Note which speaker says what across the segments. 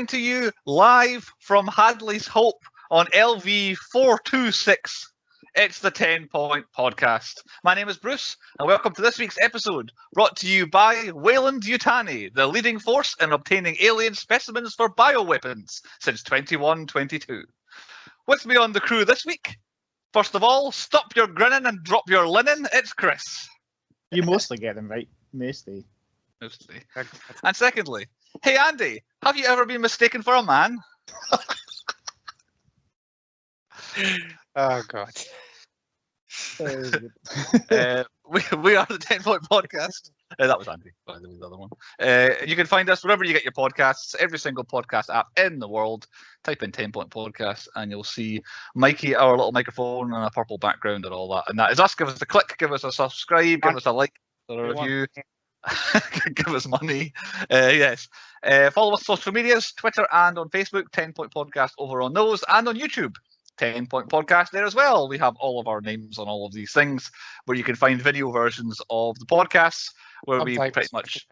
Speaker 1: coming to you live from Hadley's Hope on LV426. It's the 10 Point Podcast. My name is Bruce, and welcome to this week's episode, brought to you by Wayland Yutani, the leading force in obtaining alien specimens for bioweapons since 2122. With me on the crew this week, first of all, stop your grinning and drop your linen, it's Chris.
Speaker 2: You mostly get them right. Mostly.
Speaker 1: And secondly, hey Andy, have you ever been mistaken for a man?
Speaker 3: Oh God.
Speaker 1: We are the 10 Point Podcast. That was Andy, by the way, the other one. You can find us wherever you get your podcasts, every single podcast app in the world. Type in 10 Point Podcast and you'll see Mikey, our little microphone, and a purple background and all that. And that is us. Give us a click, give us a subscribe, give us a like, a review. Give us money. Yes. Follow us on social medias, Twitter and on Facebook, 10 Point Podcast over on those, and on YouTube, 10 Point Podcast there as well. We have all of our names on all of these things where you can find video versions of the podcasts where we pretty much,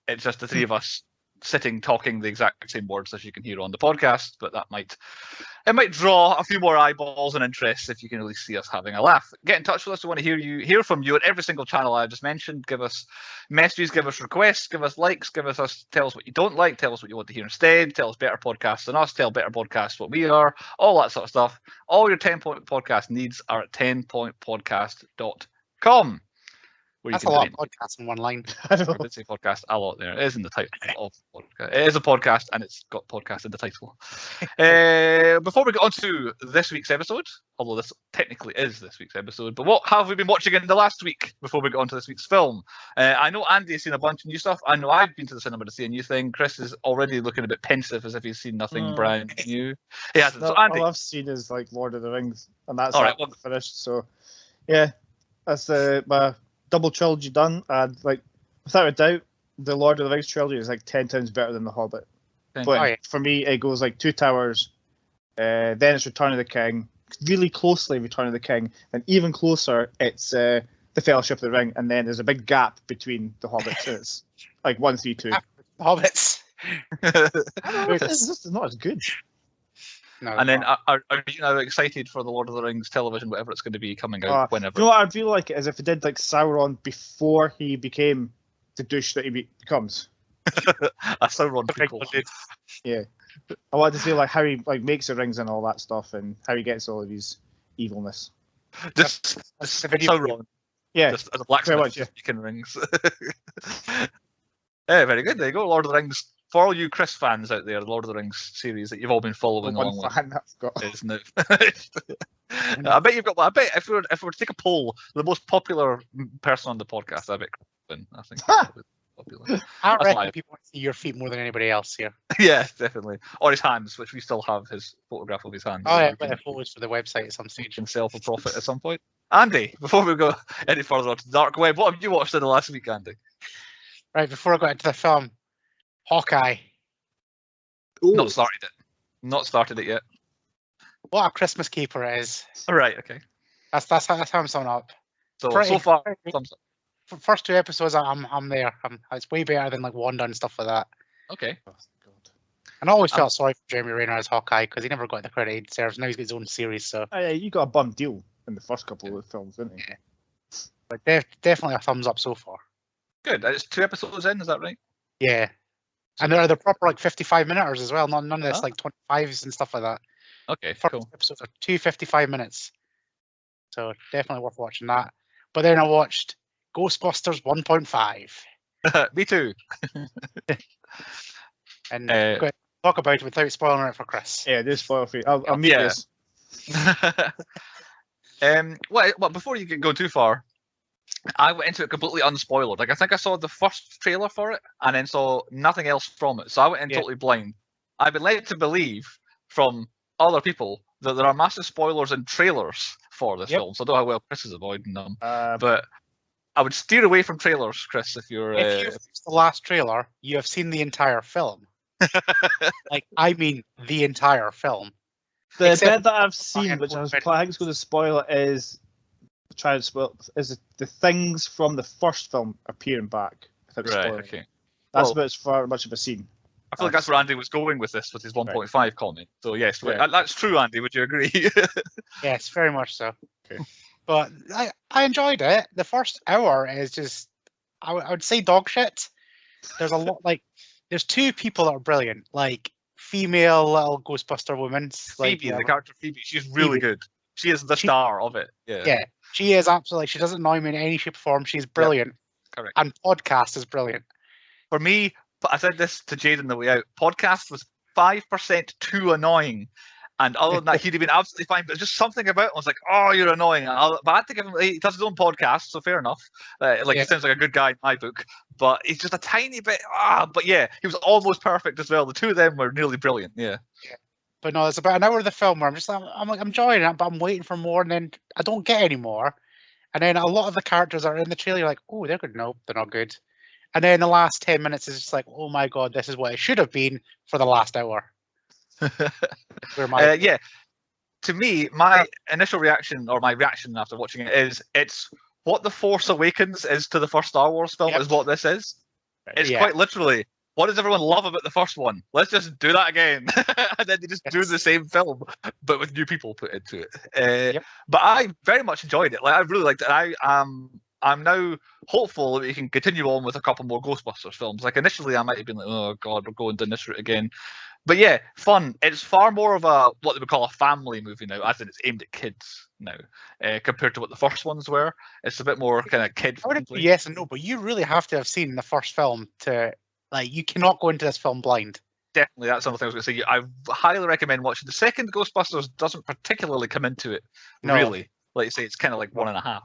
Speaker 1: it's just the three of us sitting talking the exact same words as you can hear on the podcast, but that might draw a few more eyeballs and interest if you can really see us having a laugh. Get in touch with us. We want to hear from you at every single channel I just mentioned. Give us messages, give us requests, give us likes, tell us what you don't like, tell us what you want to hear instead, tell us better podcasts than us, tell better podcasts what we are, all that sort of stuff. All your 10 Point Podcast needs are at 10pointpodcast.com.
Speaker 3: That's a lot of podcasts in one line.
Speaker 1: I did say podcast a lot there. It is in the title of the podcast. It is a podcast and it's got podcast in the title. Before we get on to this week's episode, although this technically is this week's episode, but what have we been watching in the last week before we get on to this week's film? I know Andy has seen a bunch of new stuff. I know I've been to the cinema to see a new thing. Chris is already looking a bit pensive as if he's seen nothing brand new. He hasn't. So Andy,
Speaker 2: all I've seen is like Lord of the Rings, and that's
Speaker 1: all right,
Speaker 2: finished. So yeah, that's my double trilogy done, and like without a doubt, the Lord of the Rings trilogy is like 10 times better than the Hobbit. But for me, it goes like Two Towers, then it's Return of the King, really closely Return of the King, and even closer, it's the Fellowship of the Ring, and then there's a big gap between the Hobbits. So it's like 1, 3, 2.
Speaker 3: Hobbits.
Speaker 2: It's just not as good.
Speaker 1: No, and then are you now excited for the Lord of the Rings television, whatever it's going to be coming out whenever?
Speaker 2: You know what I'd feel like is if it did like Sauron before he became the douche that he becomes.
Speaker 1: A Sauron prequel.
Speaker 2: Yeah, I want to see like how he like makes the rings and all that stuff, and how he gets all of his evilness.
Speaker 1: Just Sauron.
Speaker 2: Yeah,
Speaker 1: just as a blacksmith making rings. Yeah, very good. There you go, Lord of the Rings. For all you Chris fans out there, the Lord of the Rings series that you've all been following along with, is now. I bet you've got. I bet if we were to take a poll, the most popular person on the podcast, I bet Chris. I think popular.
Speaker 3: I reckon people want to see your feet more than anybody else here.
Speaker 1: Yeah, definitely. Or his hands, which we still have his photograph of his hands.
Speaker 3: Oh yeah, but photos for the website at some stage.
Speaker 1: Can sell for profit at some point. Andy, before we go any further on to the dark web, what have you watched in the last week, Andy?
Speaker 3: Right, before I got into the film, Hawkeye.
Speaker 1: Ooh. Not started it yet.
Speaker 3: What a Christmas keeper it is.
Speaker 1: All right, okay.
Speaker 3: That's how I'm summing up.
Speaker 1: So far, thumbs up.
Speaker 3: For the first 2 episodes, I'm there. It's way better than like Wanda and stuff like that.
Speaker 1: Okay.
Speaker 3: Oh, God. And I always felt sorry for Jeremy Renner as Hawkeye because he never got the credit he deserves. Now he's got his own series. So
Speaker 2: you got a bum deal in the first couple of films, didn't you?
Speaker 3: Yeah. But definitely a thumbs up so far.
Speaker 1: Good. It's 2 episodes in, is that right?
Speaker 3: Yeah. And they're proper like 55-minuters as well. None of this like 25s and stuff like that.
Speaker 1: Okay,
Speaker 3: First
Speaker 1: cool.
Speaker 3: episodes are 2 55 minutes. So definitely worth watching that. But then I watched Ghostbusters 1.5.
Speaker 1: Me too.
Speaker 3: And go ahead, talk about it without spoiling it for Chris.
Speaker 2: Yeah, this spoil free. I'll meet this.
Speaker 1: Well, before you can go too far, I went into it completely unspoiled. Like I think I saw the first trailer for it and then saw nothing else from it. So I went in totally blind. I've been led to believe from other people that there are massive spoilers in trailers for this film. So I don't know how well Chris is avoiding them. But I would steer away from trailers, Chris, if you're.
Speaker 3: If you've seen the last trailer, you have seen the entire film. Like I mean, the entire film.
Speaker 2: The bit that I've seen, which I think is going to spoil it, is the things from the first film appearing back.
Speaker 1: Right. Okay.
Speaker 2: That's about as far much of a scene.
Speaker 1: I feel like that's where Andy was going with this, with his 1.5 comment. So yes, that's true, Andy. Would you agree?
Speaker 3: Yes, very much so.
Speaker 2: Okay.
Speaker 3: But I enjoyed it. The first hour is just, I would say dog shit. There's a lot, like, there's two people that are brilliant, like female little Ghostbuster women.
Speaker 1: Phoebe, the character Phoebe, she's really good. She is the star of it.
Speaker 3: Yeah, she is absolutely. She doesn't annoy me in any shape or form. She's brilliant.
Speaker 1: Yep. Correct.
Speaker 3: And podcast is brilliant.
Speaker 1: For me, I said this to Jade on the way out. Podcast was 5% too annoying. And other than that, he'd have been absolutely fine. But just something about him was like, oh, you're annoying. But I had to give him, he does his own podcast, so fair enough. He sounds like a good guy in my book. But he's just a tiny bit, but yeah, he was almost perfect as well. The two of them were nearly brilliant, yeah.
Speaker 3: But no, it's about an hour of the film where I'm enjoying it, but I'm waiting for more, and then I don't get any more. And then a lot of the characters are in the trailer, you're like, oh, they're good. No, they're not good. And then the last 10 minutes is just like, oh my God, this is what it should have been for the last hour.
Speaker 1: Yeah, to me, my initial reaction, or my reaction after watching it, is it's what The Force Awakens is to the first Star Wars film, is what this is. It's quite literally, what does everyone love about the first one? Let's just do that again. And then they just do the same film, but with new people put into it. But I very much enjoyed it. Like, I really liked it. I'm now hopeful that we can continue on with a couple more Ghostbusters films. Like, initially, I might have been like, oh God, we're going down this route again. But yeah, fun. It's far more of a, what they would call a family movie now, as in it's aimed at kids now, compared to what the first ones were. It's a bit more kind of kid-friendly.
Speaker 3: Yes and no, but you really have to have seen the first film to, like, you cannot go into this film blind.
Speaker 1: Definitely, that's another thing I was going to say. I highly recommend watching. The second Ghostbusters doesn't particularly come into it, really. Like you say, it's kind of like 1.5.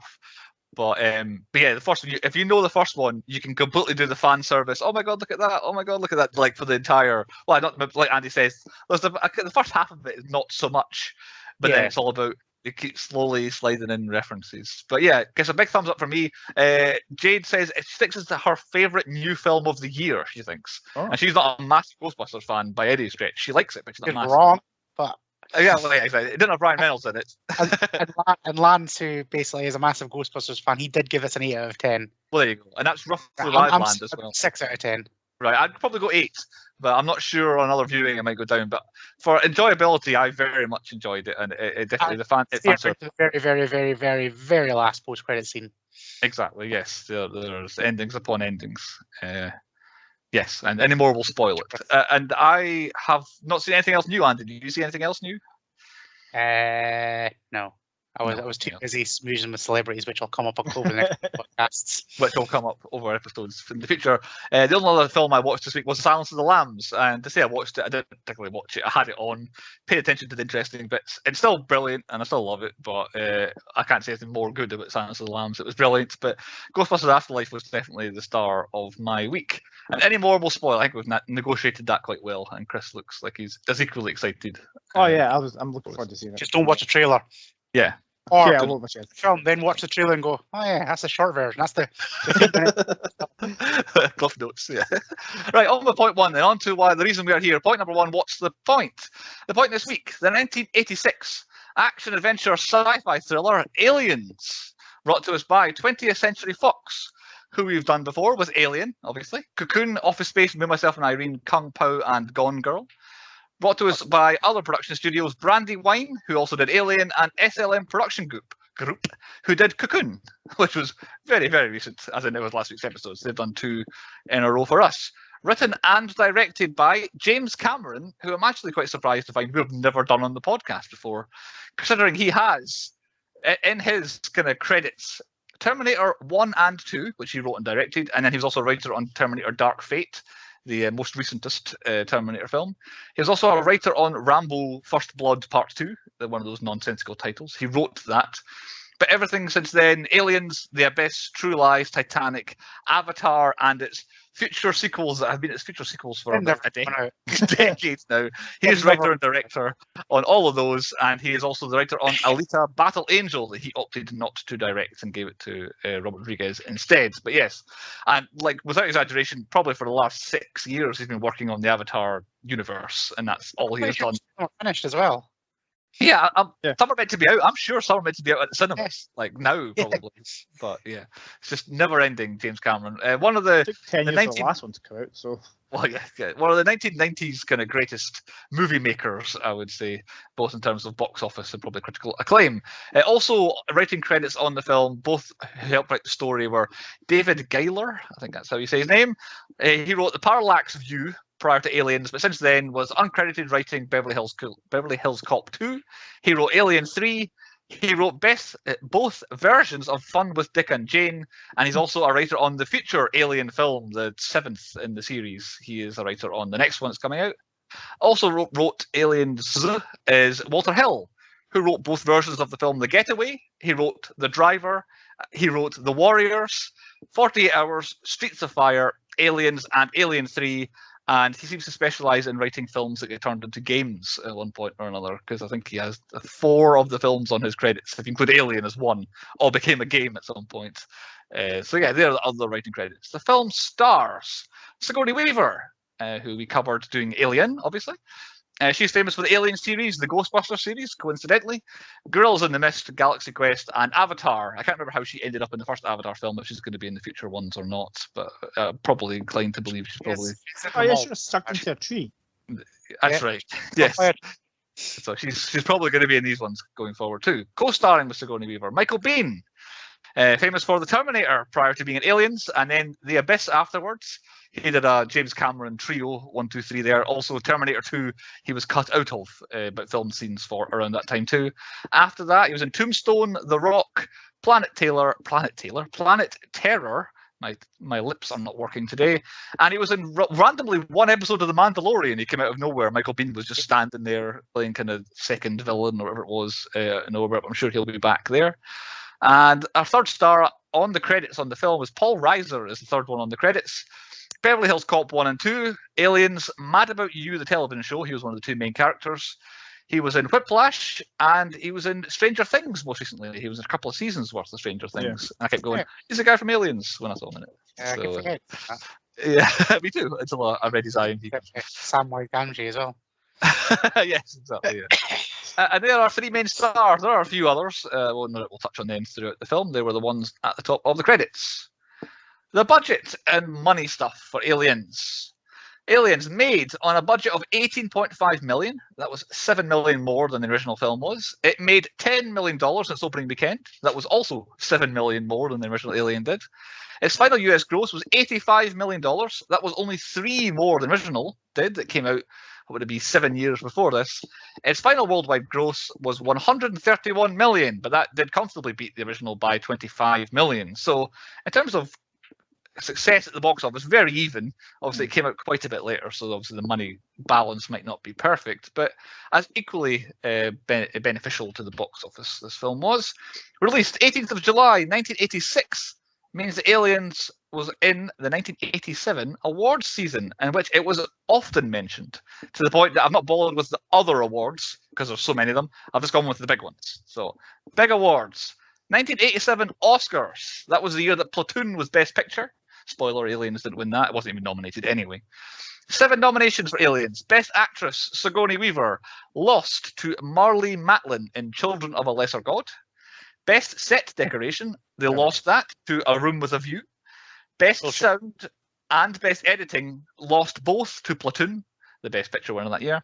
Speaker 1: But yeah, the first one, if you know the first one, you can completely do the fan service. Oh my God, look at that! Oh my God, look at that! Like for the entire, well, not like Andy says, the first half of it is not so much, but then it's all about, it keeps slowly sliding in references. But yeah, gets a big thumbs up for me. Jade says it sticks as her favourite new film of the year. She thinks, and she's not a massive Ghostbusters fan by any stretch. She likes it, but she's not massive.
Speaker 3: Wrong, but.
Speaker 1: Yeah, well, exactly. It didn't have Ryan Reynolds in it.
Speaker 3: and Lance, who basically is a massive Ghostbusters fan, he did give us an 8 out of 10.
Speaker 1: Well, there you go. And that's roughly Land as well.
Speaker 3: 6 out of 10.
Speaker 1: Right, I'd probably go 8, but I'm not sure on another viewing I might go down. But for enjoyability, I very much enjoyed it, and it definitely
Speaker 3: the very, very, very, very, very last post-credit scene.
Speaker 1: Exactly. Yes, there's endings upon endings. Yes, and any more will spoil it. And I have not seen anything else new, Andy. Did you see anything else new?
Speaker 3: No. I was too busy smoozing with celebrities, which will come up over the next podcasts.
Speaker 1: Which will come up over episodes in the future. The only other film I watched this week was Silence of the Lambs. And to say I watched it, I didn't particularly watch it. I had it on, paid attention to the interesting bits. It's still brilliant, and I still love it, but I can't say anything more good about Silence of the Lambs. It was brilliant, but Ghostbusters Afterlife was definitely the star of my week. And any more will spoil. I think we've negotiated that quite well, and Chris looks like he's equally excited.
Speaker 2: Oh yeah, I'm looking forward to seeing it.
Speaker 3: Just don't watch the trailer.
Speaker 1: Yeah.
Speaker 3: Or I won't watch the film, then watch the trailer and go, oh yeah, that's the short version. That's the
Speaker 1: Cliff notes, yeah. Right, on with point one then, on to why the reason we are here. Point number one, what's the point? The point this week, the 1986 action-adventure sci-fi thriller Aliens, brought to us by 20th Century Fox, who we've done before with Alien, obviously, Cocoon, Office Space, Me, Myself and Irene, Kung Pao and Gone Girl. Brought to us by other production studios, Brandywine, who also did Alien, and SLM Production Group, who did Cocoon, which was very, very recent, as in it was last week's episodes. They've done 2 in a row for us. Written and directed by James Cameron, who I'm actually quite surprised to find we've never done on the podcast before, considering he has, in his kind of credits, Terminator 1 and 2, which he wrote and directed, and then he was also a writer on Terminator Dark Fate, the most recentest Terminator film. He was also a writer on Rambo First Blood Part 2, one of those nonsensical titles. He wrote that. But everything since then, Aliens, The Abyss, True Lies, Titanic, Avatar, and its future sequels that have been its future sequels for about a decade now. He is writer and director on all of those, and he is also the writer on Alita Battle Angel that he opted not to direct and gave it to Robert Rodriguez instead. But yes, and like without exaggeration, probably for the last 6 years he's been working on the Avatar universe, and that's all he has done.
Speaker 3: Finished as well.
Speaker 1: Yeah, some are meant to be out. I'm sure some are meant to be out at the cinemas, like now probably. But yeah, it's just never ending. James Cameron. One of the
Speaker 2: It took 10 years for the last one to come out, so.
Speaker 1: Well, yeah, one of the 1990s kind of greatest movie makers, I would say, both in terms of box office and probably critical acclaim. Also, writing credits on the film, both who helped write the story were David Giler, I think that's how you say his name. He wrote The Parallax View prior to Aliens, but since then was uncredited writing Beverly Hills Cop 2. He wrote Alien 3. He wrote both versions of Fun with Dick and Jane, and he's also a writer on the future Alien film, the 7th in the series. He is a writer on the next one that's coming out. Also wrote Aliens is Walter Hill, who wrote both versions of the film The Getaway. He wrote The Driver. He wrote The Warriors, 48 Hours, Streets of Fire, Aliens, and Alien 3. And he seems to specialise in writing films that get turned into games at one point or another, because I think he has 4 of the films on his credits, if you include Alien as one, all became a game at some point. So yeah, there are the other writing credits. The film stars Sigourney Weaver, who we covered doing Alien, obviously. She's famous for the Alien series, the Ghostbusters series, coincidentally, Gorillas in the Mist, Galaxy Quest, and Avatar. I can't remember how she ended up in the first Avatar film, if she's going to be in the future ones or not, but probably inclined to believe she's probably...
Speaker 2: Oh yeah, she was stuck into a tree.
Speaker 1: That's right, yes. So she's probably going to be in these ones going forward too. Co-starring with Sigourney Weaver, Michael Biehn, famous for The Terminator prior to being in Aliens, and then The Abyss afterwards. He did a James Cameron trio, 1, 2, 3 there. Also, Terminator 2, he was cut out of, but filmed scenes for around that time too. After that, he was in Tombstone, The Rock, Planet Terror. My lips are not working today. And he was in randomly one episode of The Mandalorian. He came out of nowhere. Michael Biehn was just standing there playing kind of second villain or whatever it was. I'm sure he'll be back there. And our third star on the credits on the film was Paul Reiser, is the third one on the credits. Beverly Hills Cop 1 and 2, Aliens, Mad About You, the television show. He was one of the 2 main characters. He was in Whiplash, and he was in Stranger Things most recently. He was in a couple of seasons worth of Stranger Things. Yeah. I kept going, he's the guy from Aliens when I saw him in it.
Speaker 3: Yeah, so, I forget.
Speaker 1: Yeah, me too. Until I read his IMDb.
Speaker 3: Samwise Gamgee as well.
Speaker 1: Yes, exactly. Yeah. And there are 3 main stars. There are a few others. We'll touch on them throughout the film. They were the ones at the top of the credits. The budget and money stuff for Aliens. Aliens made on a budget of $18.5 million. That was $7 million more than the original film was. It made $10 million in its opening weekend. That was also $7 million more than the original Alien did. Its final US gross was $85 million. That was only 3 more than the original did. That came out, what would it be, 7 years before this. Its final worldwide gross was $131 million, but that did comfortably beat the original by $25 million. So in terms of success at the box office, very even. Obviously, it came out quite a bit later, so obviously the money balance might not be perfect, but as equally beneficial to the box office, this film was. Released 18th of July, 1986, means that Aliens was in the 1987 awards season, in which it was often mentioned, to the point that I've not bothered with the other awards, because there's so many of them. I've just gone with the big ones. So, big awards. 1987 Oscars. That was the year that Platoon was Best Picture. Spoiler, Aliens didn't win that. It wasn't even nominated anyway. 7 nominations for Aliens. Best Actress, Sigourney Weaver, lost to Marlee Matlin in Children of a Lesser God. Best Set Decoration, they lost that to A Room with a View. Best Sound and Best Editing, lost both to Platoon, the Best Picture winner that year.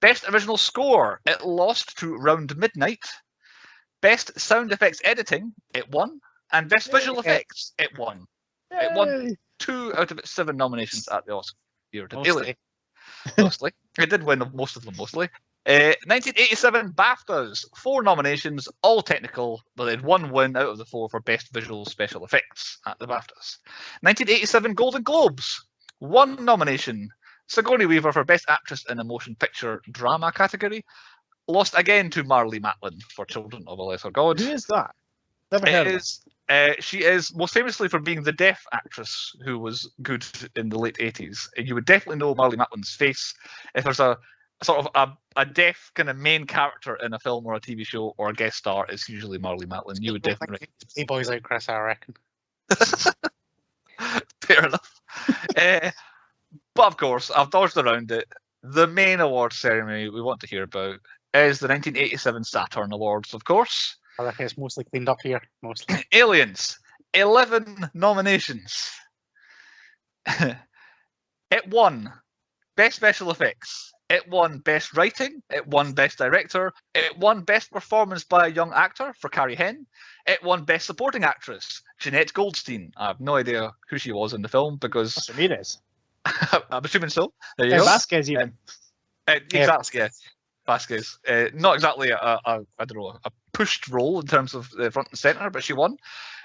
Speaker 1: Best Original Score, it lost to Round Midnight. Best Sound Effects Editing, it won. And Best Visual Effects, it won.
Speaker 2: Yay.
Speaker 1: It won 2 out of its 7 nominations at the Oscar year. Mostly. It did win most of them, mostly. 1987 BAFTAs, 4 nominations, all technical, but they had 1 win out of the 4 for Best Visual Special Effects at the BAFTAs. 1987 Golden Globes, 1 nomination, Sigourney Weaver for Best Actress in a Motion Picture Drama category, lost again to Marlee Matlin for Children of a Lesser God.
Speaker 2: Who is that? Never heard of it.
Speaker 1: She is most famously for being the deaf actress who was good in the late 80s. You would definitely know Marlee Matlin's face. If there's a sort of a deaf kind of main character in a film or a TV show or a guest star, it's usually Marlee Matlin. You would definitely recognize.
Speaker 3: He boys like Chris, I reckon.
Speaker 1: Fair enough. But of course, I've dodged around it. The main award ceremony we want to hear about is the 1987 Saturn Awards, of course.
Speaker 3: I reckon it's mostly cleaned up here, mostly.
Speaker 1: Aliens, 11 nominations. It won Best Special Effects. It won Best Writing. It won Best Director. It won Best Performance by a Young Actor for Carrie Henn. It won Best Supporting Actress, Jeanette Goldstein. I have no idea who she was in the film because...
Speaker 2: Ramirez.
Speaker 1: I'm assuming so. There you go.
Speaker 2: Vasquez even.
Speaker 1: Exactly, yeah. Vasquez. Not exactly I don't know, a pushed role in terms of the front and centre, but she won.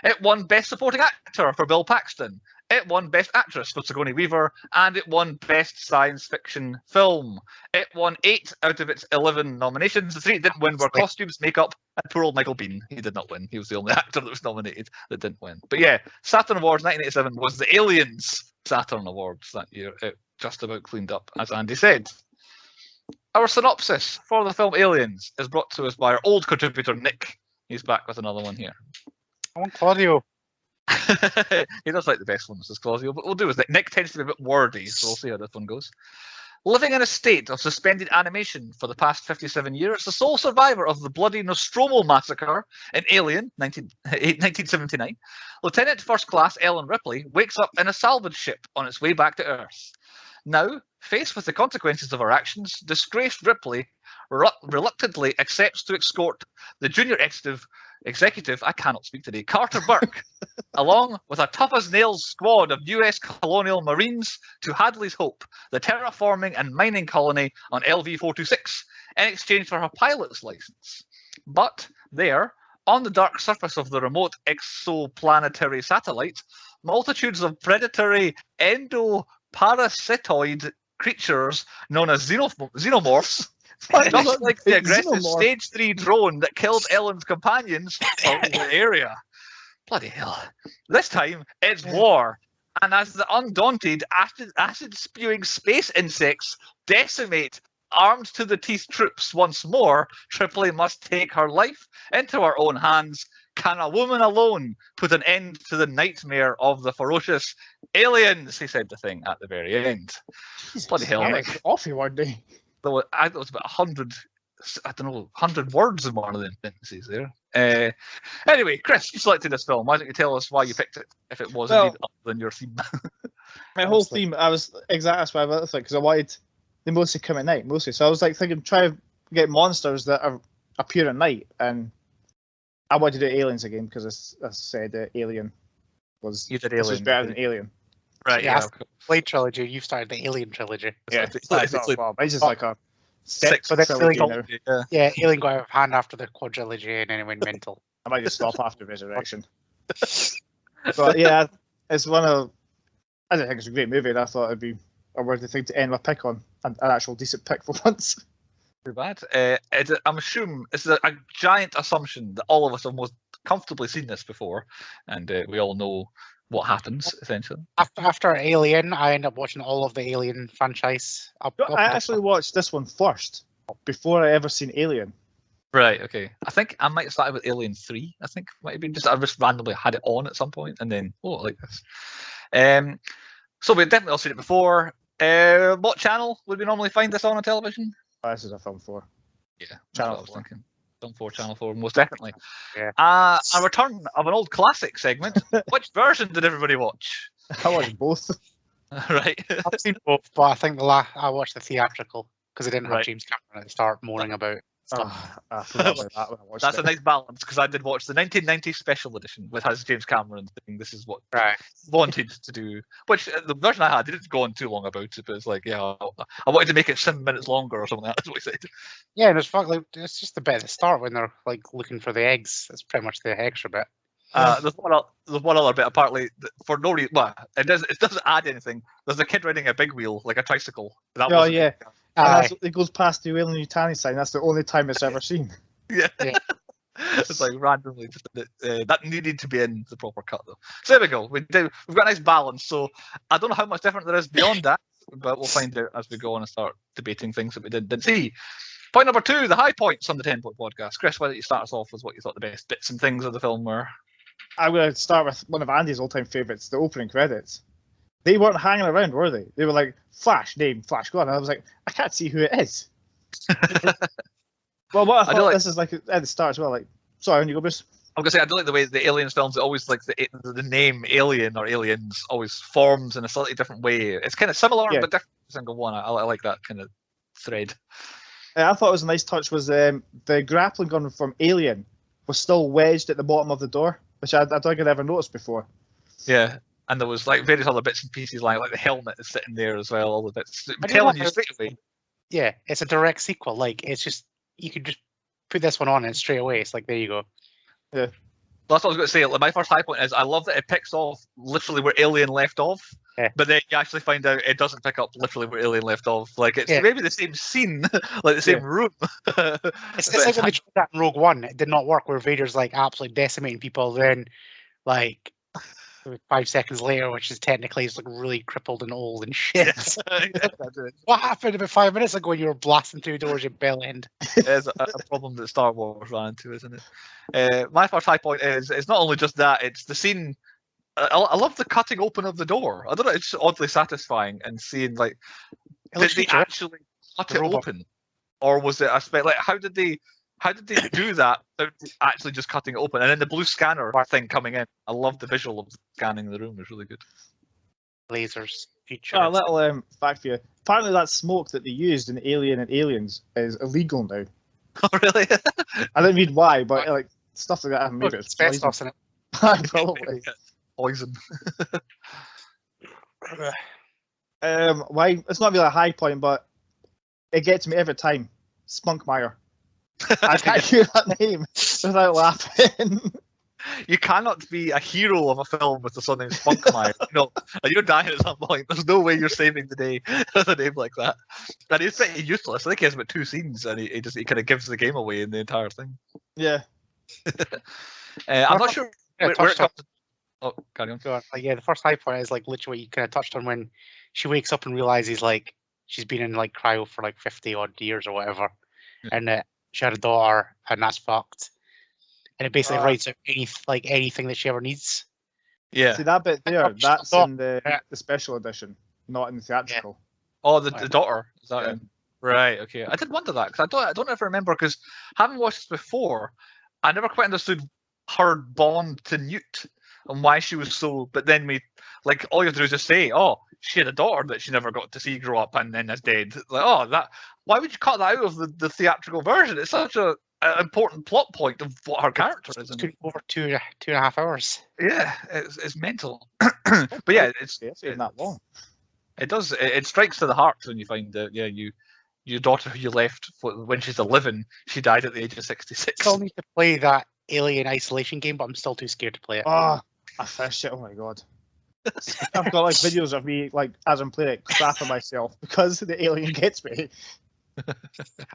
Speaker 1: It won Best Supporting Actor for Bill Paxton. It won Best Actress for Sigourney Weaver, and it won Best Science Fiction Film. It won 8 out of its 11 nominations. The 3 it didn't win were costumes, makeup, and poor old Michael Biehn. He did not win. He was the only actor that was nominated that didn't win. But yeah, Saturn Awards 1987 was the Aliens Saturn Awards that year. It just about cleaned up, as Andy said. Our synopsis for the film Aliens is brought to us by our old contributor, Nick. He's back with another one here.
Speaker 3: I want Claudio.
Speaker 1: He does like the best ones, as Claudio, but we'll do with Nick. Nick tends to be a bit wordy, so we'll see how this one goes. Living in a state of suspended animation for the past 57 years, the sole survivor of the bloody Nostromo massacre in Alien 1979, Lieutenant First Class Ellen Ripley wakes up in a salvage ship on its way back to Earth. Now, faced with the consequences of her actions, disgraced Ripley reluctantly accepts to escort the junior executive, I cannot speak today, Carter Burke, along with a tough-as-nails squad of US colonial marines to Hadley's Hope, the terraforming and mining colony on LV-426, in exchange for her pilot's license. But there, on the dark surface of the remote exoplanetary satellite, multitudes of predatory endoparasitoid creatures known as xenomorphs, just like the aggressive Stage 3 drone that killed Ellen's companions in the area. Bloody hell. This time, it's war. And as the undaunted, acid-spewing space insects decimate armed-to-the-teeth troops once more, Ripley must take her life into her own hands. Can a woman alone put an end to the nightmare of the ferocious aliens? He said the thing at the very end.
Speaker 2: Jesus,
Speaker 1: bloody hell, Nick.
Speaker 2: Off you one day.
Speaker 1: There was about 100 words in one of the sentences there. Anyway, Chris, you selected this film. Why don't you tell us why you picked it, if it was indeed other than your theme?
Speaker 2: My whole theme, I was exactly why I was like, because I wanted they mostly come at night, mostly. So I was like thinking, try to get monsters that appear at night, and I wanted to do Aliens again because as I said, Alien was better than Alien.
Speaker 1: Right, yeah.
Speaker 3: Blade trilogy, you've started the Alien trilogy.
Speaker 2: Yeah, it's just like a
Speaker 1: six
Speaker 2: trilogy
Speaker 1: now.
Speaker 3: Yeah, Alien got out of hand after the quadrilogy and then it went mental.
Speaker 2: I might just stop after Resurrection. But yeah, it's one of. I don't think it's a great movie, and I thought it'd be a worthy thing to end my pick on, an actual decent pick for once.
Speaker 1: Too bad. I'm assuming it's a giant assumption that all of us have most comfortably seen this before, and we all know what happens essentially.
Speaker 3: After Alien, I end up watching all of the Alien franchise.
Speaker 2: I actually watched this one first before I ever seen Alien.
Speaker 1: Right. Okay. I think I might have started with Alien 3. I think might have been I just randomly had it on at some point, and then I like this. So we've definitely all seen it before. What channel would we normally find this on television?
Speaker 2: Oh, this is a Film 4.
Speaker 1: Yeah,
Speaker 2: Channel 4.
Speaker 1: I was thinking. Film 4, Channel 4, most definitely.
Speaker 3: Yeah.
Speaker 1: A return of an old classic segment. Which version did everybody watch?
Speaker 2: I watched both.
Speaker 1: Right.
Speaker 3: I've seen both, but I think I watched the theatrical because I didn't have James Cameron at the start moaning about stuff.
Speaker 2: I forgot about that when I watched
Speaker 1: That's
Speaker 2: it.
Speaker 1: a nice balance because I did watch the 1990 special edition with has James Cameron saying this is what
Speaker 3: Right.
Speaker 1: wanted to do, which the version I had didn't go on too long about it, but it's like, yeah, I wanted to make it 7 minutes longer or something. That's what he said.
Speaker 3: Yeah, and it's just the bit at the start when they're like looking for the eggs. That's pretty much the extra bit.
Speaker 1: There's one other bit apparently for no reason. Well, it doesn't add anything. There's a kid riding a big wheel like a tricycle.
Speaker 2: Yeah. It goes past the Whalen-Yutani sign. That's the only time it's ever seen.
Speaker 1: Yeah. It's like randomly just that needed to be in the proper cut though. So there we go. We've got a nice balance. So I don't know how much different there is beyond that, but we'll find out as we go on and start debating things that we didn't see. Point number 2, the high points on the 10-point podcast. Chris, why don't you start us off with what you thought the best bits and things of the film were?
Speaker 2: I'm going to start with one of Andy's all-time favourites, the opening credits. They weren't hanging around, were they? They were like, Flash, name, Flash, go on. And I was like, I can't see who it is. Well, what I thought this is like at the start as well. Like, sorry, on you go, Bruce.
Speaker 1: I'm gonna say I don't like the way the Aliens films. It always like the name Alien or Aliens always forms in a slightly different way. It's kind of similar but different. Single one. I like that kind of thread.
Speaker 2: I thought it was a nice touch. Was the grappling gun from Alien was still wedged at the bottom of the door, which I don't think I'd ever noticed before.
Speaker 1: Yeah, and there was like various other bits and pieces, like the helmet is sitting there as well. All the bits. I'm telling you straight away.
Speaker 3: Yeah, it's a direct sequel. Like it's just you could just put this one on and straight away. It's like there you go.
Speaker 2: Yeah.
Speaker 1: That's what I was going to say. Like, my first high point is I love that it picks off literally where Alien left off, but then you actually find out it doesn't pick up literally where Alien left off. Like it's maybe the same scene, like the same room.
Speaker 3: It's like when they tried that in Rogue One. It did not work. Where Vader's like absolutely decimating people, then like 5 seconds later, which is technically he's like really crippled and old and shit. What happened about 5 minutes ago when you were blasting through doors in Bell End?
Speaker 1: It's a problem that Star Wars ran into, isn't it? My first high point is it's not only just that, it's the scene. I love the cutting open of the door. I don't know, it's oddly satisfying and seeing like did they actually cut it open, or was it like how did they do that without actually just cutting it open? And then the blue scanner thing coming in. I love the visual of scanning the room. It's really good.
Speaker 3: Lasers. Feature.
Speaker 2: A little fact for you. Apparently that smoke that they used in Alien and Aliens is illegal now.
Speaker 1: Oh, really?
Speaker 2: I don't read why, but like stuff like that. Maybe it's
Speaker 3: asbestos in it.
Speaker 2: Probably.
Speaker 1: Poison.
Speaker 2: Why? It's not really a high point, but it gets me every time. Spunkmeyer. I can't hear that name without laughing.
Speaker 1: You cannot be a hero of a film with the surname Spunkmeyer. You're dying at some point. There's no way you're saving the day with a name like that. And he's pretty useless. I think he has about 2 scenes, and he kind of gives the game away in the entire thing.
Speaker 2: Yeah.
Speaker 1: I'm not sure where it comes. Oh, carry on.
Speaker 3: The first high point is like literally you kind of touched on when she wakes up and realizes like she's been in like cryo for like 50 odd years or whatever, and she had a daughter, and that's fucked. And it basically writes out anything that she ever needs.
Speaker 1: Yeah.
Speaker 2: See that bit there? That's in the special edition, not in the theatrical.
Speaker 1: Yeah. Oh, the daughter is that in? Right. Okay. I did wonder that because I don't ever remember because having watched this before, I never quite understood her bond to Newt and why she was so. But then all you have to do is just say, oh, she had a daughter that she never got to see grow up and then is dead. Like, oh, that. Why would you cut that out of the theatrical version? It's such an important plot point of what her character is.
Speaker 3: Over 2.5 hours.
Speaker 1: Yeah, it's mental. But yeah, it's
Speaker 2: not long.
Speaker 1: It does. It strikes to the heart when you find that your daughter who you left when she's 11, she died at the age of 66.
Speaker 3: I still need to play that Alien Isolation game, but I'm still too scared to play it.
Speaker 2: Oh, I finished it. Oh my god. I've got like videos of me as I'm playing it crapping myself because the alien gets me.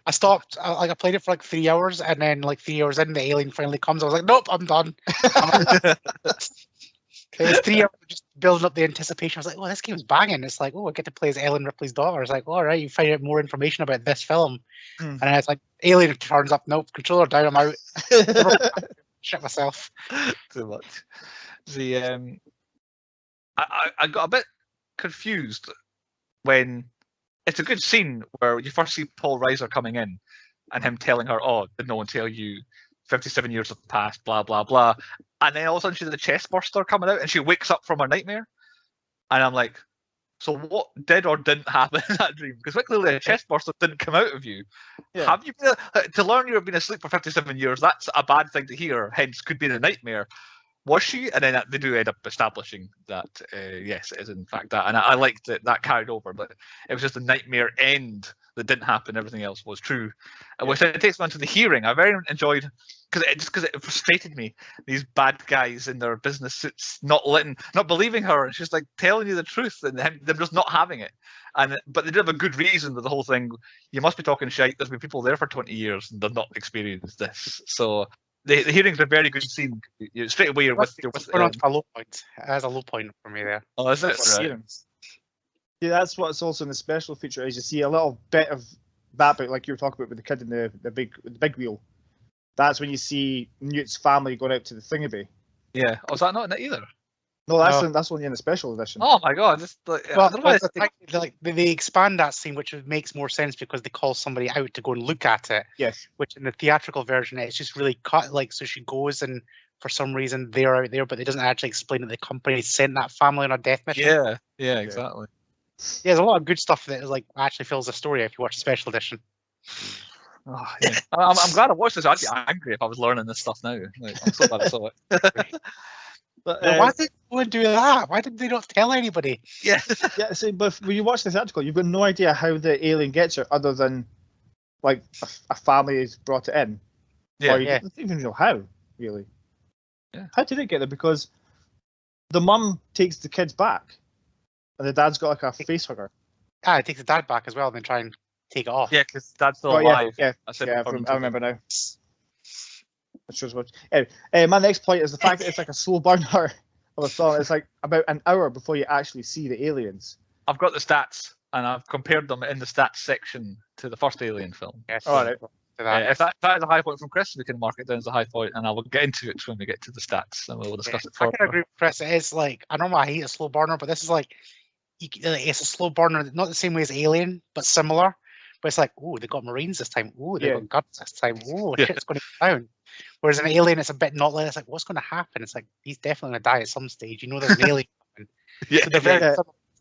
Speaker 3: I stopped. I played it for 3 hours, and then 3 hours in, the alien finally comes. I was like, nope, I'm done. It was 3 hours just building up the anticipation. I was like, oh, this game's banging. It's like, oh, I get to play as Ellen Ripley's daughter. It's like, all right, you find out more information about this film. And then it's like, alien turns up. Nope, controller down. I'm out. Shit myself.
Speaker 1: Too much. I got a bit confused when it's a good scene where you first see Paul Reiser coming in and him telling her, oh, did no one tell you 57 years have passed, blah, blah, blah. And then all of a sudden she's the chest burster coming out and she wakes up from her nightmare. And I'm like, so what did or didn't happen in that dream? Because clearly a chest burster didn't come out of you. Yeah. Have you been, to learn you've been asleep for 57 years, that's a bad thing to hear, hence could be in a nightmare. Was she? And then they do end up establishing that, yes, it is in fact that. And I liked that carried over, but it was just a nightmare end that didn't happen. Everything else was true. Which it takes me on to the hearing. I very enjoyed, because it frustrated me, these bad guys in their business suits not believing her. And she's telling you the truth and them just not having it. But they did have a good reason with the whole thing. You must be talking shite. There's been people there for 20 years and they've not experienced this. So the hearing's a very good scene. Straight away, you're with
Speaker 3: a low point. It has a low point for me there.
Speaker 1: Oh, is it? Right.
Speaker 2: Yeah, that's what's also in the special feature is you see a little bit of that bit, like you were talking about with the kid in the big wheel. That's when you see Newt's family going out to the thingaby.
Speaker 1: Yeah. Oh, is that not in it either?
Speaker 2: No, that's only in the special edition.
Speaker 1: Oh my god!
Speaker 3: They expand that scene, which makes more sense because they call somebody out to go and look at it.
Speaker 2: Yes.
Speaker 3: Which in the theatrical version, it's just really cut. Like, so she goes and for some reason they're out there, but it doesn't actually explain that the company sent that family on a death mission.
Speaker 1: Yeah, exactly.
Speaker 3: Yeah, there's a lot of good stuff that like actually fills the story if you watch the special edition.
Speaker 1: Oh, yeah. I'm glad I watched this. I'd be angry if I was learning this stuff now. Like, I'm so glad I saw it.
Speaker 3: But, why did they do that? Why did they not tell anybody?
Speaker 1: Yeah.
Speaker 2: Yeah. See, but when you watch this article, you've got no idea how the alien gets her, other than like a family has brought it in.
Speaker 1: Yeah.
Speaker 2: Or you don't even know how, really.
Speaker 1: Yeah.
Speaker 2: How did it get there? Because the mum takes the kids back, and the dad's got like a face hugger.
Speaker 3: It takes the dad back as well, and then try and take it off.
Speaker 1: Yeah, because dad's still alive.
Speaker 2: Yeah, I remember now. My next point is the fact that it's like a slow burner of a film. It's like about an hour before you actually see the aliens.
Speaker 1: I've got the stats, and I've compared them in the stats section to the first Alien film.
Speaker 3: Yes.
Speaker 2: All right.
Speaker 1: If that is a high point from Chris, we can mark it down as a high point, and I will get into it when we get to the stats, and we'll discuss it further.
Speaker 3: I can agree with Chris. It is like, I normally hate a slow burner, but this is like, it's a slow burner, not the same way as Alien, but similar. But it's like, oh, they got Marines this time. Oh, they got guns this time. Oh, shit's going to go down. Whereas in Alien, it's a bit not like, it's like, what's going to happen? It's like, he's definitely going to die at some stage. You know there's an alien coming. So the very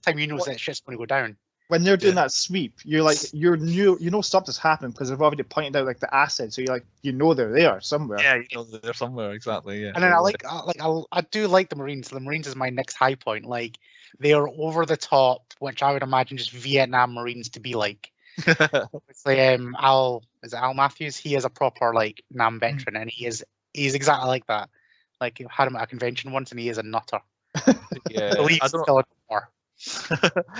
Speaker 3: time you know that shit's going to go down.
Speaker 2: When they're doing that sweep, you're like, you know something's happening because they've already pointed out like the acid. So you're like, they're there somewhere.
Speaker 1: Yeah, you know they're somewhere, exactly. Yeah.
Speaker 3: And then I do like the Marines. The Marines is my next high point. Like, they are over the top, which I would imagine just Vietnam Marines to be like. It's like Al Matthews? He is a proper like Nam veteran, and he's exactly like that. Like, you had him at a convention once, and he is a nutter.
Speaker 1: Yeah,
Speaker 3: I don't know. More.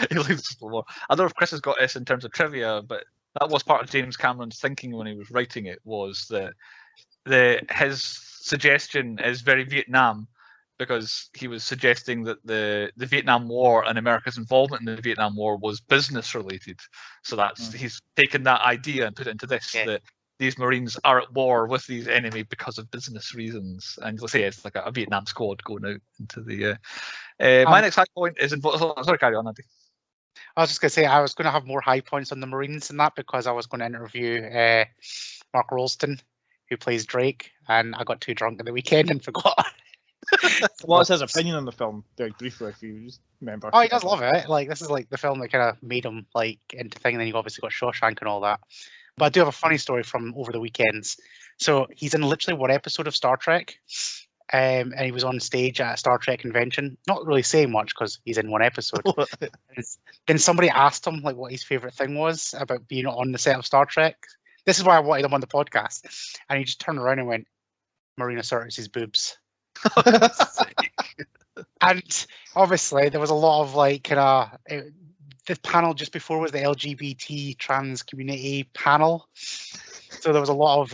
Speaker 1: He leaves still more. I don't know if Chris has got this in terms of trivia, but that was part of James Cameron's thinking when he was writing it. Was that his suggestion is very Vietnam, because he was suggesting that the Vietnam War and America's involvement in the Vietnam War was business related. So that's he's taken that idea and put it into this, that these Marines are at war with these enemy because of business reasons. And you'll say it's like a Vietnam squad going out into the... my next high point is... Sorry, carry on, Andy.
Speaker 3: I was just going to say, I was going to have more high points on the Marines than that, because I was going to interview Mark Rolston, who plays Drake, and I got too drunk at the weekend and forgot.
Speaker 2: What's his opinion on the film? Very briefly, if you just remember.
Speaker 3: Oh, he does love it. Like, this is like the film that kind of made him like into thing. And then you obviously got Shawshank and all that. But I do have a funny story from over the weekends. So he's in literally one episode of Star Trek, and he was on stage at a Star Trek convention. Not really saying much because he's in one episode. Then somebody asked him like what his favorite thing was about being on the set of Star Trek. This is why I wanted him on the podcast. And he just turned around and went, Marina Sirtis' boobs. And obviously there was a lot of like the panel just before was the LGBT trans community panel, so there was a lot of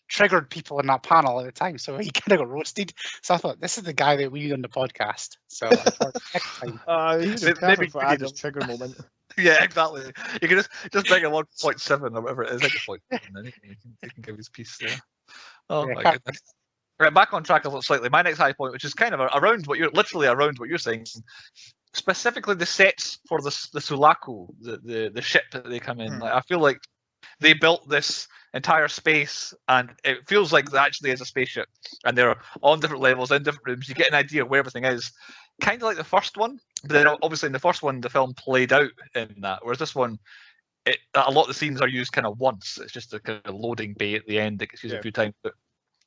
Speaker 3: triggered people in that panel at the time, so he kind of got roasted. So I thought, this is the guy that we need on the podcast. So I thought, next time
Speaker 2: he's maybe for Adam's trigger moment.
Speaker 1: Yeah, exactly. You can just bring a 1.7 or whatever it is, like a 0.7, and then he can give his piece there. Oh my goodness. Right, back on track a little slightly. My next high point, which is kind of around what you're saying, specifically the sets for the Sulaco, the ship that they come in. Like, I feel like they built this entire space, and it feels like it actually is a spaceship, and they're on different levels in different rooms. You get an idea of where everything is, kind of like the first one. But then obviously in the first one, the film played out in that, whereas this one, a lot of the scenes are used kind of once. It's just a kind of loading bay at the end that gets used a few times, but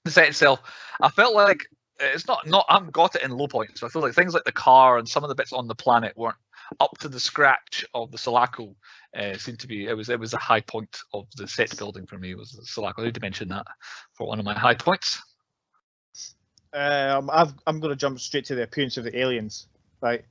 Speaker 1: the set itself, I felt like it's not I haven't got it in low points. So I feel like things like the car and some of the bits on the planet weren't up to the scratch of the Sulaco. Seemed to be it was a high point of the set building for me, was the Sulaco. I need to mention that for one of my high points.
Speaker 2: I'm going to jump straight to the appearance of the aliens. Like,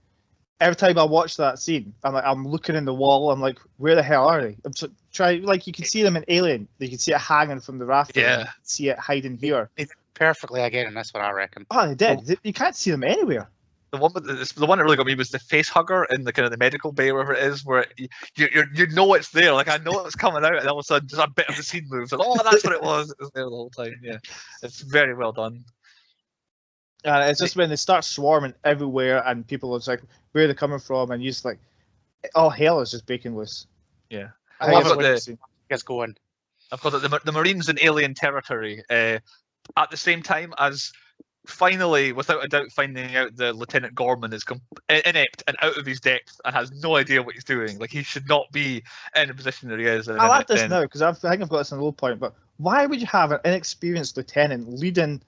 Speaker 2: every time I watch that scene, I'm looking in the wall. I'm like, where the hell are they? You can see them in Alien. You can see it hanging from the rafter.
Speaker 1: Yeah.
Speaker 2: You can see it hiding here.
Speaker 3: It's perfectly again, and that's what I reckon.
Speaker 2: Oh, they did. You can't see them anywhere.
Speaker 1: The one that really got me was the face hugger in the kind of the medical bay, wherever it is, where you know it's there. Like, I know it's coming out, and all of a sudden just a bit of the scene moves, and that's what it was. It was there the whole time. Yeah, it's very well done.
Speaker 2: And it's just when they start swarming everywhere, and people are just like, where are they coming from? And you just like, all hell is just breaking loose.
Speaker 1: Yeah.
Speaker 3: I love it when it gets going.
Speaker 1: I've got the Marines in alien territory at the same time as finally, without a doubt, finding out that Lieutenant Gorman is inept and out of his depth and has no idea what he's doing. Like, he should not be in the position that he is.
Speaker 2: I like this now, because I think I've got this in a low point, but why would you have an inexperienced lieutenant leading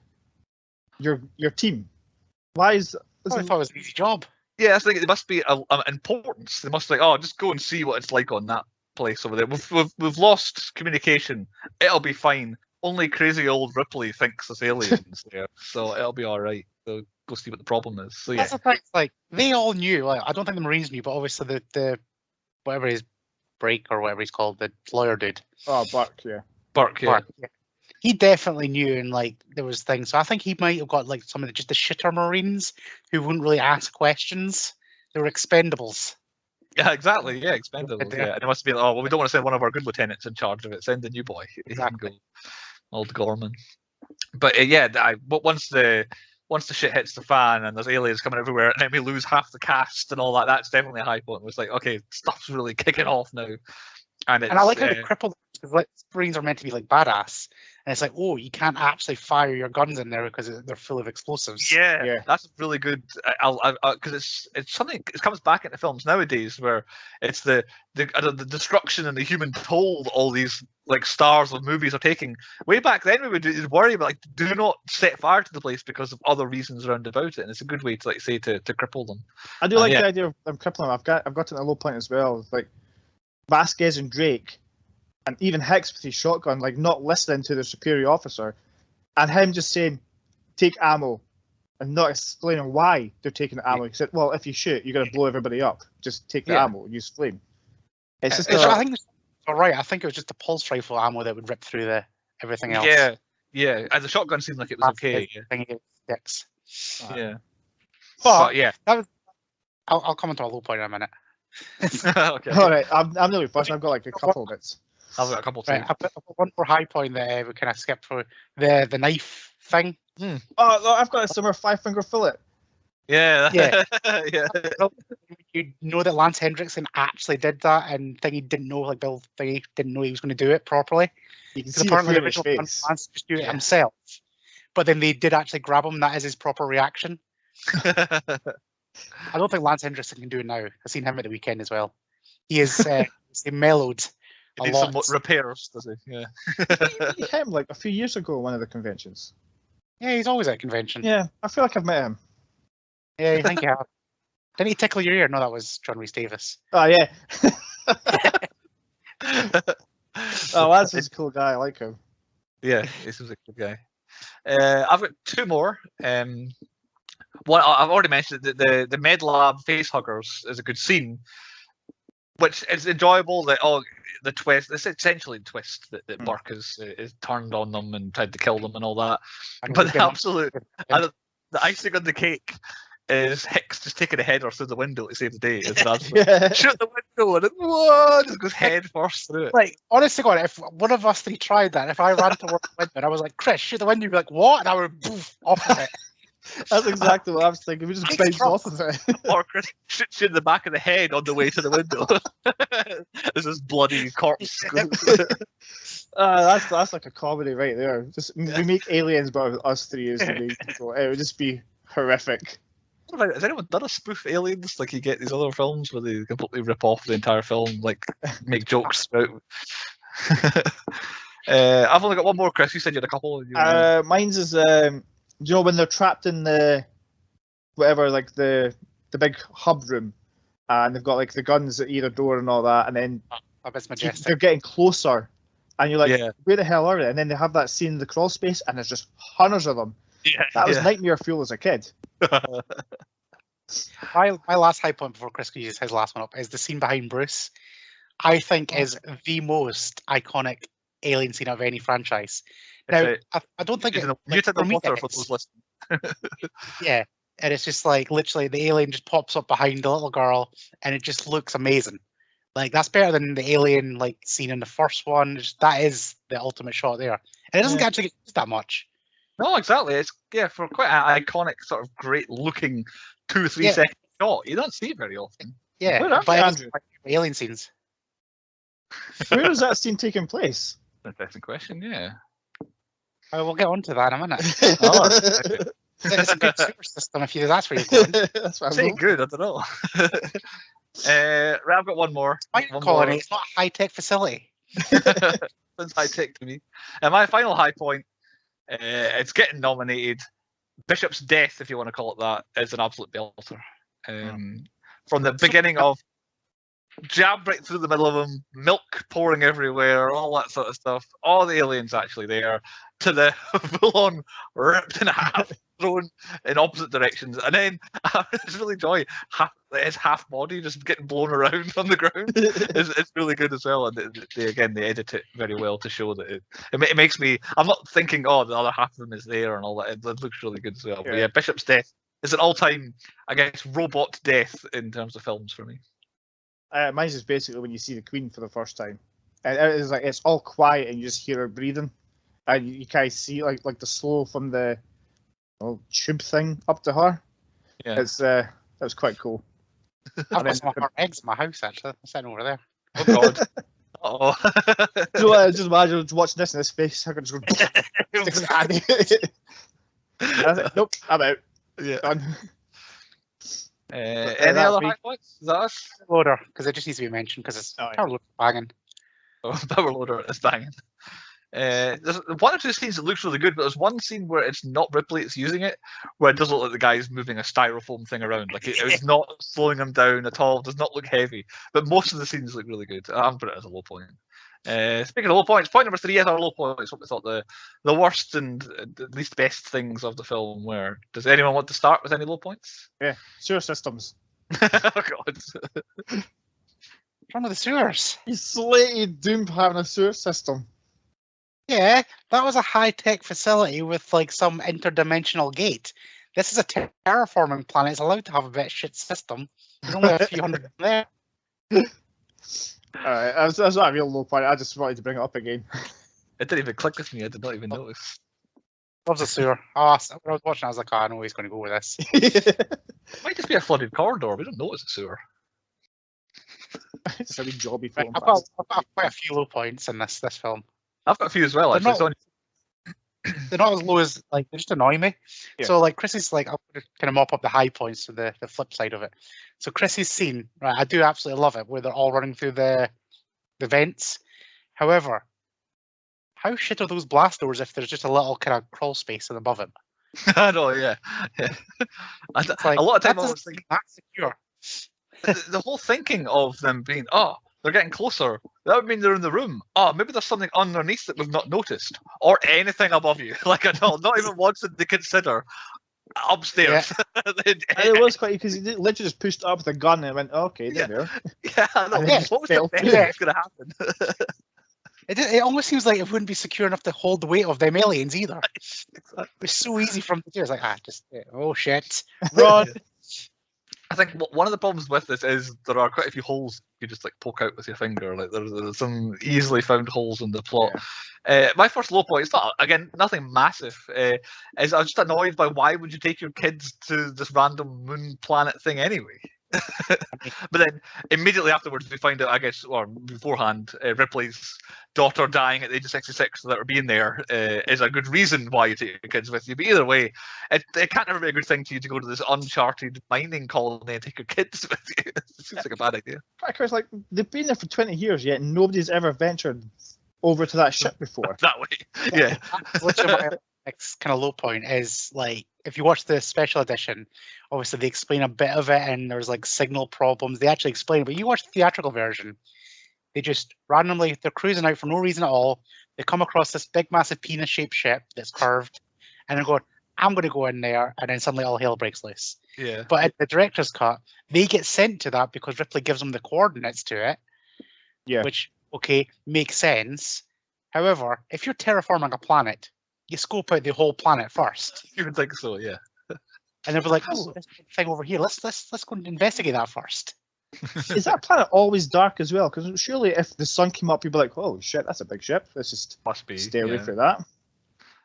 Speaker 2: your team? Why is...
Speaker 3: I thought it was an easy job.
Speaker 1: Yeah, I think it must be an importance. They must be like, oh, just go and see what it's like on that place over there. We've lost communication. It'll be fine. Only crazy old Ripley thinks it's aliens there, so it'll be all right. So go see what the problem is. So yeah,
Speaker 3: that's the thing. Like, they all knew. Like, I don't think the Marines knew, but obviously the whatever his Brake or whatever he's called, the lawyer dude.
Speaker 2: Oh, Burke, yeah.
Speaker 1: Burke, yeah.
Speaker 3: He definitely knew, and like there was things. So I think he might have got like some of just the shitter Marines who wouldn't really ask questions. They were expendables.
Speaker 1: Yeah, exactly. Yeah, expendables. Yeah, and it must be like, oh well, we don't want to send one of our good lieutenants in charge of it. Send the new boy.
Speaker 3: Exactly.
Speaker 1: Old Gorman. But once the shit hits the fan and there's aliens coming everywhere, and then we lose half the cast and all that, that's definitely a high point. It was like, okay, stuff's really kicking off now. And I like how they crippled,
Speaker 3: because like Marines are meant to be like badass, and it's like, oh, you can't actually fire your guns in there because they're full of explosives.
Speaker 1: Yeah, that's really good. Because it's something. It comes back into films nowadays where it's the destruction and the human toll all these like stars of movies are taking. Way back then, we would worry about like, do not set fire to the place because of other reasons around about it, and it's a good way to like say to cripple them.
Speaker 2: I do like the idea of them crippling them. I've got to a low point as well. Like Vasquez and Drake, and even Hicks with his shotgun, like not listening to the superior officer, and him just saying, "Take ammo," and not explaining why they're taking the ammo. He said, "Well, if you shoot, you're going to blow everybody up. Just take the ammo, use flame." It's just.
Speaker 3: I think it's all right. I think it was just the pulse rifle ammo that would rip through everything else.
Speaker 1: Yeah. As the shotgun seemed like it was okay.
Speaker 3: Sticks.
Speaker 1: Yeah.
Speaker 3: But yeah, that was. I'll comment on a low point in a minute.
Speaker 2: Okay. All right, I'm nearly finished. I've got like a couple of bits.
Speaker 1: I've got a couple too.
Speaker 3: Right, I've got one more high point that we kind of skipped through, the knife thing.
Speaker 2: Oh, no, I've got a similar 5-finger fillet.
Speaker 1: Yeah.
Speaker 3: You know that Lance Hendrickson actually did that, and Thingy didn't know, like Bill Thingy didn't know he was going to do it properly. Because apparently the original Lance just do it himself, but then they did actually grab him. That is his proper reaction. I don't think Lance Hendrickson can do it now. I've seen him at the weekend as well. He is he mellowed a lot.
Speaker 1: Some repairs, does he? Yeah.
Speaker 2: He hit him like a few years ago at one of the conventions.
Speaker 3: Yeah, he's always at convention.
Speaker 2: Yeah, I feel like I've met him.
Speaker 3: Yeah, I think you have. Didn't he tickle your ear? No, that was John Rhys Davis.
Speaker 2: Oh, yeah. Lance is a cool guy. I like him.
Speaker 1: Yeah, this is a cool guy. I've got two more. One I've already mentioned that the med lab face huggers is a good scene, which is enjoyable. The twist. It's essentially the twist that Burke is turned on them and tried to kill them and all that. But the absolute the icing on the cake is Hicks just taking a header through the window to save the day. Shoot the window and it just goes head first through it.
Speaker 3: Like, honestly, God, if one of us three tried that, if I ran towards the window and I was like, Chris, shoot the window, you'd be like, what? And I would poof off of it.
Speaker 2: That's exactly what I was thinking. We just bounce off of it.
Speaker 1: Or Chris shoots you in the back of the head on the way to the window. There's this bloody corpse.
Speaker 2: That's like a comedy right there. Just we make aliens, but us three as the main people. It would just be horrific.
Speaker 1: Has anyone done a spoof aliens? Like you get these other films where they completely rip off the entire film, like make jokes about. I've only got one more, Chris. You said you had a couple.
Speaker 2: Mine's is do you know when they're trapped in the whatever, like the big hub room, and they've got like the guns at either door and all that, and then they're getting closer, and you're like, where the hell are they? And then they have that scene in the crawl space, and there's just hundreds of them. That was nightmare fuel as a kid.
Speaker 3: My last high point before Chris uses his last one up is the scene behind Bruce. I think is the most iconic alien scene of any franchise. Now, I don't think yeah, and it's just like literally the alien just pops up behind the little girl, and it just looks amazing. Like that's better than the alien like scene in the first one. That is the ultimate shot there, and it doesn't actually get used that much.
Speaker 1: No, exactly. It's for quite an iconic sort of great looking 2-3 second shot. You don't see it very often.
Speaker 3: Yeah,
Speaker 2: Where are
Speaker 3: but
Speaker 2: you,
Speaker 3: it's
Speaker 2: Andrew?
Speaker 3: like alien scenes.
Speaker 2: Where is that scene taking place?
Speaker 1: Interesting question. Yeah.
Speaker 3: Oh, we'll get onto that in a minute.
Speaker 1: Oh,
Speaker 3: It's a good sewer system if that's where you're going.
Speaker 2: That's what
Speaker 1: say
Speaker 2: I'm
Speaker 1: good. I don't know. Right, I've got one more.
Speaker 3: One colony. It's not a high-tech facility.
Speaker 1: Sounds high tech to me. And my final high point, it's getting nominated. Bishop's death, if you want to call it that, is an absolute belter. From the beginning of jab right through the middle of them, milk pouring everywhere, all that sort of stuff. All the aliens actually there, to the full-on ripped in half, thrown in opposite directions, and then I just really enjoy his half body just getting blown around on the ground. It's really good as well, and they edit it very well to show that it makes me. I'm not thinking, oh, the other half of him is there and all that. It looks really good as well. Yeah. But yeah, Bishop's death is an all-time, I guess, robot death in terms of films for me.
Speaker 2: Mine's just basically when you see the Queen for the first time, and it's like it's all quiet and you just hear her breathing, and you kind of see like the slow from the tube thing up to her.
Speaker 1: Yeah,
Speaker 2: that was quite cool.
Speaker 3: I've got some of her eggs in my house actually. I'm sitting over there.
Speaker 1: Oh God. Oh.
Speaker 2: So just imagine watching this in his face. I could just go. I was like, nope, I'm out.
Speaker 1: Yeah.
Speaker 2: Done.
Speaker 1: Any other high points? Is that us?
Speaker 3: Loader, because it just needs to be mentioned because it's Power Loader banging.
Speaker 1: Oh, Power Loader is banging. There's one or two scenes that looks really good, but there's one scene where it's not Ripley, it's using it, where it doesn't look like the guy's moving a styrofoam thing around. Like it's not slowing him down at all. It does not look heavy, but most of the scenes look really good. I'm putting it as a low point. Speaking of low points, point number 3 is our low points. What we thought the worst and least best things of the film were. Does anyone want to start with any low points?
Speaker 2: Yeah, sewer systems.
Speaker 1: Oh God.
Speaker 3: One of the sewers.
Speaker 2: You slated Doom for having a sewer system.
Speaker 3: Yeah, that was a high-tech facility with like some interdimensional gate. This is a terraforming planet. It's allowed to have a bit shit system. There's only a few hundred there.
Speaker 2: Alright, that's not a real low point. I just wanted to bring it up again.
Speaker 1: It didn't even click with me. I did not even notice.
Speaker 3: Loves a sewer. Oh, when I was watching, I was like, I know he's going to go with this.
Speaker 1: It might just be a flooded corridor. We don't know it's a sewer.
Speaker 2: It's a wee jobby
Speaker 3: I've
Speaker 2: film.
Speaker 3: got quite a few low points in this film.
Speaker 1: I've got a few as well. Actually,
Speaker 3: They're not as low as they just annoy me. Yeah. So like Chrissy's like I'll kind of mop up the high points to the flip side of it. So Chrissy's scene, right? I do absolutely love it where they're all running through the vents. However, how shit are those blast doors if there's just a little kind of crawl space above it?
Speaker 1: I know, yeah.
Speaker 3: Like,
Speaker 1: a lot of times I was thinking
Speaker 3: that's secure.
Speaker 1: The whole thinking of them being they're getting closer. That would mean they're in the room. Oh, maybe there's something underneath that we've not noticed. Or anything above you. Like, I know, not even once did they consider upstairs.
Speaker 2: Yeah. It was quite, because he literally just pushed up with a gun and went, okay, there we are.
Speaker 1: Yeah, I know. What was the best that's going to happen?
Speaker 3: It almost seems like it wouldn't be secure enough to hold the weight of them aliens either. It's so easy for them to do. It's like, oh shit, run.
Speaker 1: I think one of the problems with this is there are quite a few holes you just like poke out with your finger. Like there's some easily found holes in the plot. Yeah. My first low point, it's not, again, nothing massive, is I was just annoyed by why would you take your kids to this random moon planet thing anyway? But then immediately afterwards we find out, I guess, or beforehand, Ripley's daughter dying at the age of 66 that her being there is a good reason why you take your kids with you. But either way, it can't ever be a good thing to you to go to this uncharted mining colony and take your kids with you. It seems like a bad idea.
Speaker 2: Because like they've been there for 20 years yet and nobody's ever ventured over to that ship before.
Speaker 1: That way, yeah.
Speaker 3: My next kind of low point is like if you watch the special edition, obviously they explain a bit of it and there's like signal problems. They actually explain it, but you watch the theatrical version, they just randomly, they're cruising out for no reason at all. They come across this big, massive penis-shaped ship that's curved, and they're going, I'm going to go in there, and then suddenly all hell breaks loose.
Speaker 1: Yeah.
Speaker 3: But at the director's cut, they get sent to that because Ripley gives them the coordinates to it.
Speaker 2: Yeah.
Speaker 3: Which, okay, makes sense. However, if you're terraforming a planet, you scope out the whole planet first.
Speaker 1: You would think so, yeah.
Speaker 3: And they'll be like, oh, this thing over here, let's go and investigate that first.
Speaker 2: Is that planet always dark as well? Because surely if the sun came up, you'd be like, oh shit, that's a big ship. Let's just
Speaker 1: must be
Speaker 2: stay away from that.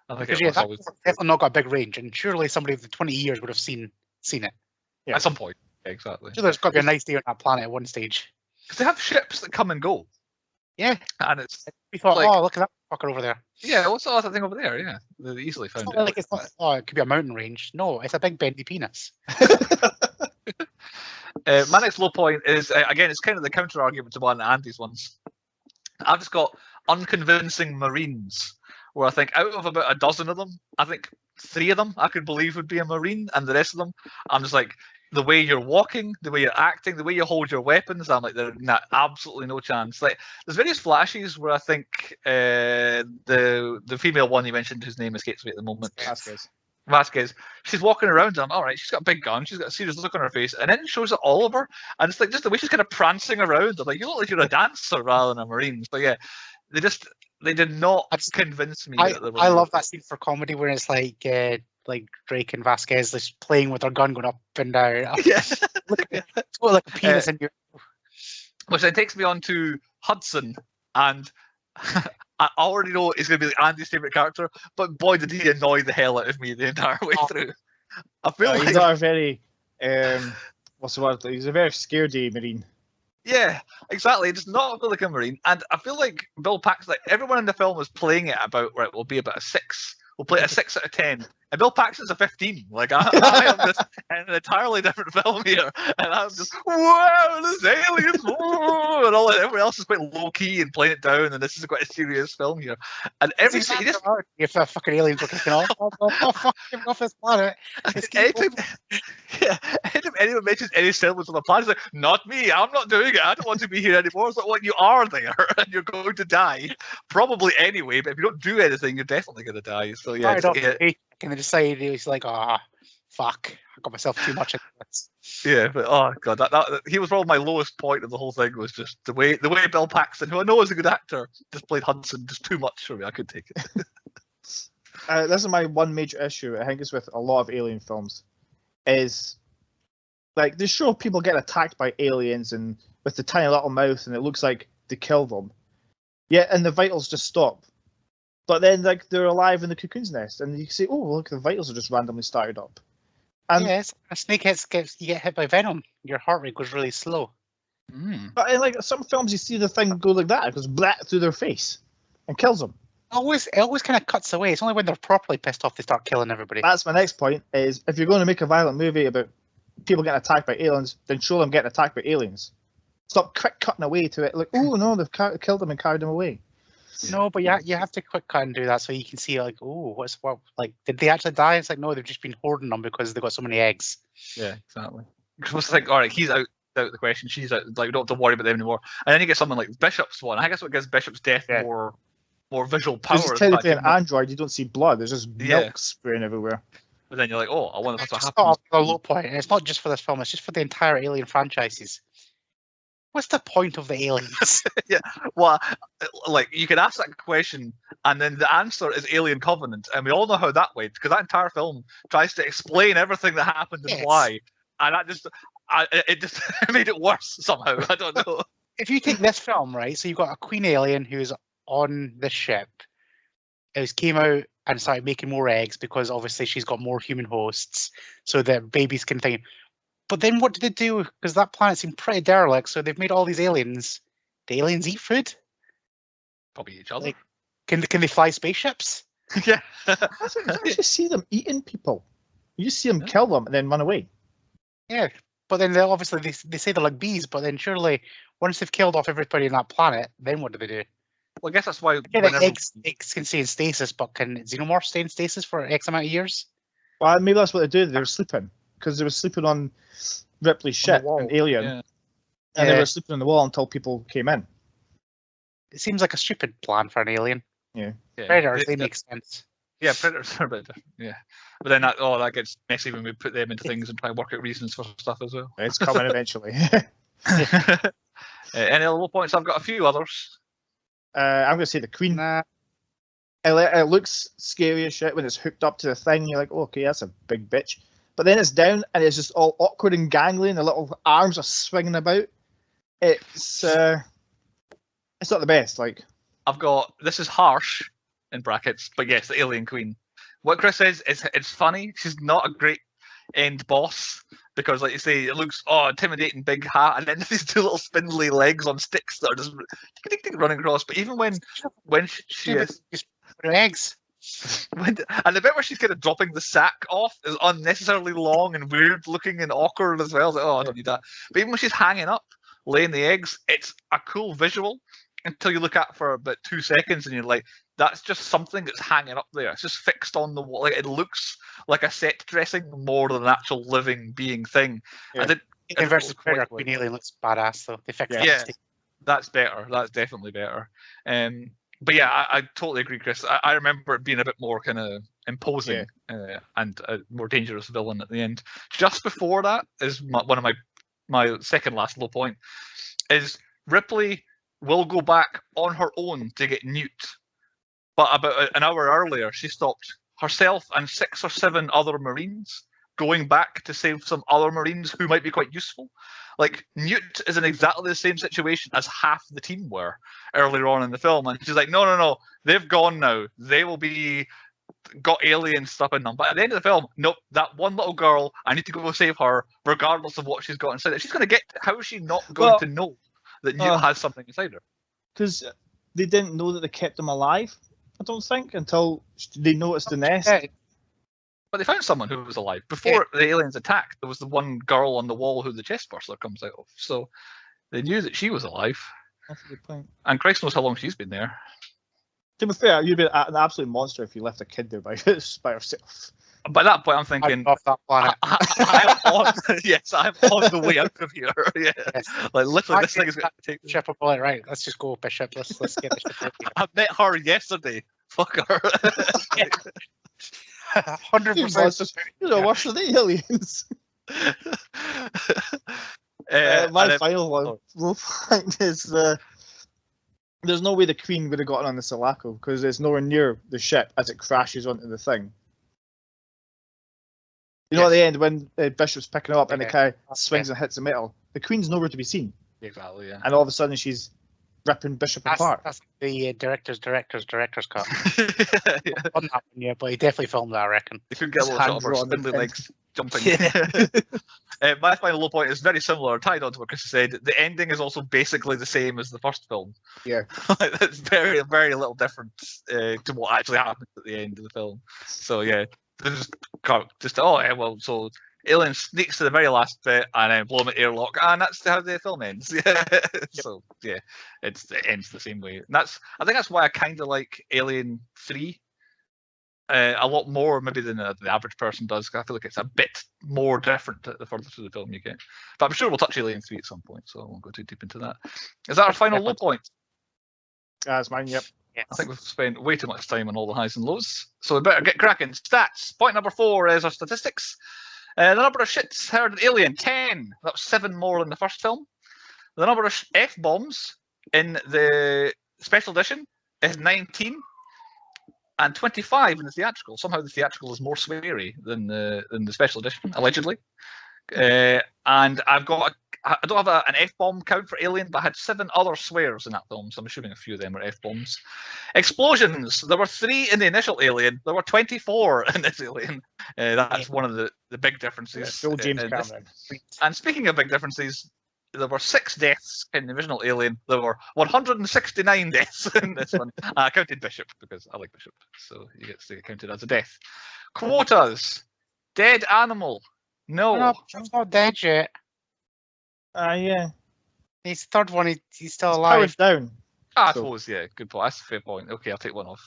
Speaker 1: I think
Speaker 3: Because that's definitely not got a big range, and surely somebody with 20 years would have seen it.
Speaker 1: At some point. Yeah, exactly.
Speaker 3: So there's got to be a nice day on that planet at one stage.
Speaker 1: Because they have ships that come and go.
Speaker 3: Yeah.
Speaker 1: And it's
Speaker 3: we thought, like, oh, look at that fucker over there.
Speaker 1: Yeah, what's that thing over there? Yeah. They easily found it.
Speaker 3: Like it's not, oh, it could be a mountain range. No, it's a big bendy penis.
Speaker 1: My next low point is, again, it's kind of the counter argument to one of Andy's ones. I've just got unconvincing Marines, where I think out of about a dozen of them, I think 3 of them I could believe would be a Marine, and the rest of them, I'm just like, the way you're walking, the way you're acting, the way you hold your weapons, I'm like, there's absolutely no chance. Like, there's various flashes where I think the female one you mentioned, whose name escapes me at the moment, Vasquez, she's walking around and I'm all right, she's got a big gun, she's got a serious look on her face, and then it shows it all over, and it's like just the way she's kind of prancing around. I'm like, you look like you're a dancer rather than a Marine. So yeah, they did not convince me.
Speaker 3: I love that scene for comedy where it's like Drake and Vasquez just playing with their gun going up and down.
Speaker 1: Yeah.
Speaker 3: It's like a penis in your...
Speaker 1: Which then takes me on to Hudson, and I already know he's going to be like Andy's favourite character, but boy did he annoy the hell out of me the entire way through. I feel like...
Speaker 2: He's not a very... what's the word? He's a very scaredy Marine.
Speaker 1: Yeah, exactly. It does not feel like a Marine. And I feel like Bill Paxton, like, everyone in the film was playing it about, right, we'll be about a 6. We'll play it a 6 out of 10. And Bill Paxton's a 15. Like, I am just in an entirely different film here. And I'm just, wow, there's aliens. Whoa, and everyone else is quite low-key and playing it down. And this is quite a serious film here. And every scene...
Speaker 3: If the fucking aliens were kicking off, oh, fuck him off this planet.
Speaker 1: Anytime anyone mentions any settlements on the planet, it's like, not me, I'm not doing it. I don't want to be here anymore. It's like, well, you are there, and you're going to die. Probably anyway, but if you don't do anything, you're definitely going to die. So yeah.
Speaker 3: Can they decide he's like, fuck, I got myself too much into this.
Speaker 1: Yeah, but oh god, that he was probably my lowest point of the whole thing, was just the way Bill Paxton, who I know is a good actor, just played Hudson just too much for me. I couldn't take it.
Speaker 2: This is my one major issue. I think it's with a lot of alien films, is like they show people getting attacked by aliens and with the tiny little mouth, and it looks like they kill them. Yeah, and the vitals just stop. But then, like, they're alive in the cocoon's nest, and you say, "Oh, look, the vitals are just randomly started up." And
Speaker 3: yes, a snake you get hit by venom, your heart rate goes really slow.
Speaker 2: But in like some films, you see the thing go like that; it goes blat through their face and kills them.
Speaker 3: It always kind of cuts away. It's only when they're properly pissed off they start killing everybody.
Speaker 2: That's my next point: is if you're going to make a violent movie about people getting attacked by aliens, then show them getting attacked by aliens. Stop quick cutting away to it, like, "Oh no, they've killed them and carried them away."
Speaker 3: No, but you have to quick cut and do that so you can see, like, oh, did they actually die? It's like, no, they've just been hoarding them because they've got so many eggs.
Speaker 1: Yeah, exactly. It's like, all right, he's out of the question, she's out, like, we don't have to worry about them anymore. And then you get someone like Bishop's one. I guess what gives Bishop's death more visual power.
Speaker 2: Because it's technically an android, you don't see blood. There's just milk spraying everywhere.
Speaker 1: But then you're like, oh, I wonder if that's what
Speaker 3: happens.
Speaker 1: A
Speaker 3: low point, and it's not just for this film; it's just for the entire Alien franchises. What's the point of the aliens?
Speaker 1: Yeah, well, like, you can ask that question, and then the answer is Alien Covenant, and we all know how that went, because that entire film tries to explain everything that happened and why, and it just made it worse somehow. I don't know.
Speaker 3: If you take this film, right, so you've got a queen alien who's on the ship, who came out and started making more eggs because obviously she's got more human hosts, so that babies can think. But then what did they do? Because that planet seemed pretty derelict, so they've made all these aliens. The aliens eat food?
Speaker 1: Probably each other.
Speaker 3: Like, can they fly spaceships?
Speaker 1: Yeah.
Speaker 2: I just see them eating people. You just see them kill them and then run away.
Speaker 3: Yeah, but then they say they're like bees, but then surely once they've killed off everybody on that planet, then what do they do?
Speaker 1: Well, I guess that's why...
Speaker 3: eggs can stay in stasis, but can xenomorphs stay in stasis for X amount of years?
Speaker 2: Well, maybe that's what they do. They were sleeping. Because they were sleeping on Ripley's ship, an alien, and they were sleeping on the wall until people came in.
Speaker 3: It seems like a stupid plan for an alien.
Speaker 2: Yeah.
Speaker 3: Predators, they make sense.
Speaker 1: Yeah, predators are a bit different. Yeah, but then that gets messy when we put them into things and try and work out reasons for stuff as well.
Speaker 2: It's coming eventually.
Speaker 1: Any other low points? I've got a few others.
Speaker 2: I'm going to say the Queen. It looks scary as shit when it's hooked up to the thing. You're like, oh, okay, that's a big bitch. But then it's down and it's just all awkward and gangly, and the little arms are swinging about. It's not the best. Like,
Speaker 1: I've got, this is harsh, in brackets. But yes, the Alien Queen. What Chris says is it's funny. She's not a great end boss because, like you say, it looks intimidating, big hat, and then these two little spindly legs on sticks that are just running across. But even when she is
Speaker 3: eggs.
Speaker 1: And the bit where she's kind of dropping the sack off is unnecessarily long and weird looking and awkward as well. Like, I don't need that. But even when she's hanging up, laying the eggs, it's a cool visual until you look at it for about 2 seconds and you're like, that's just something that's hanging up there. It's just fixed on the wall. Like, it looks like a set dressing more than an actual living being thing.
Speaker 3: Yeah. Versus Predator, Queen Alien looks badass though. They fixed it.
Speaker 1: Yeah, that's better. That's definitely better. But yeah, I totally agree, Chris. I remember it being a bit more kind of imposing and a more dangerous villain at the end. Just before that is one of my second last low point, is Ripley will go back on her own to get Newt. But about an hour earlier, she stopped herself and 6 or 7 other Marines going back to save some other Marines who might be quite useful. Like, Newt is in exactly the same situation as half the team were earlier on in the film. And she's like, no, they've gone now. They will be got alien stuff in them. But at the end of the film, nope, that one little girl, I need to go save her, regardless of what she's got inside. She's going to get, how is she not going to know that Newt has something inside her?
Speaker 2: Because they didn't know that they kept him alive, I don't think, until they noticed the nest.
Speaker 3: Yeah.
Speaker 1: But they found someone who was alive. Before the aliens attacked, there was the one girl on the wall who the chest burster comes out of. So they knew that she was alive.
Speaker 2: That's a good point.
Speaker 1: And Christ knows how long she's been there.
Speaker 2: To be fair, you'd be an absolute monster if you left a kid there by herself.
Speaker 1: By that point, I'm thinking,
Speaker 3: off that planet.
Speaker 1: I'm on the way out of here. Yeah,
Speaker 3: Yes.
Speaker 1: Like literally, this thing is going to take.
Speaker 3: Ship up, right? Let's just go, Bishop. Let's get the ship out here.
Speaker 1: I met her yesterday. Fuck her.
Speaker 3: 100%.
Speaker 2: You know, worse than the aliens. My final low point is there's no way the Queen would have gotten on the Sulaco because it's nowhere near the ship as it crashes onto the thing. You know, at the end when Bishop's picking her up and the guy swings and hits the metal, the Queen's nowhere to be seen.
Speaker 1: Exactly, yeah.
Speaker 2: And all of a sudden she's ripping Bishop apart.
Speaker 3: That's the director's cut. On that one, but he definitely filmed that, I reckon.
Speaker 1: They couldn't get a little shot of her spindly legs jumping. My final low point is very similar, tied on to what Chris said. The ending is also basically the same as the first film.
Speaker 2: Yeah.
Speaker 1: It's very, very little difference to what actually happens at the end of the film. So yeah, so alien sneaks to the very last bit and then blow him at airlock, and that's how the film ends. Yeah. So yeah, it ends the same way. And I think that's why I kind of like Alien 3 a lot more maybe than the average person does. I feel like it's a bit more different the further through the film you get. But I'm sure we'll touch Alien 3 at some point, so I won't go too deep into that. Is that our final low point?
Speaker 2: That's mine, yep.
Speaker 3: Yes.
Speaker 1: I think we've spent way too much time on all the highs and lows, so we better get cracking. Stats. Point number 4 is our statistics. The number of shits heard in Alien, 10. That was 7 more than the first film. The number of F-bombs in the special edition is 19. And 25 in the theatrical. Somehow the theatrical is more sweary than the special edition, allegedly. And I don't have an F-bomb count for Alien, but I had 7 other swears in that film, so I'm assuming a few of them are F-bombs. Explosions. There were 3 in the initial Alien. There were 24 in this Alien. That's one of the big differences.
Speaker 2: Bill James Cameron.
Speaker 1: And speaking of big differences, there were 6 deaths in the original Alien. There were 169 deaths in this one. I counted Bishop because I like Bishop, so he gets to counted as a death. Quotas. Dead animal. No.
Speaker 3: He's not dead yet.
Speaker 2: Yeah.
Speaker 3: He's the third one. He's still alive.
Speaker 2: Powered down.
Speaker 1: I suppose, yeah. Good point. That's a fair point. Okay, I'll take one off.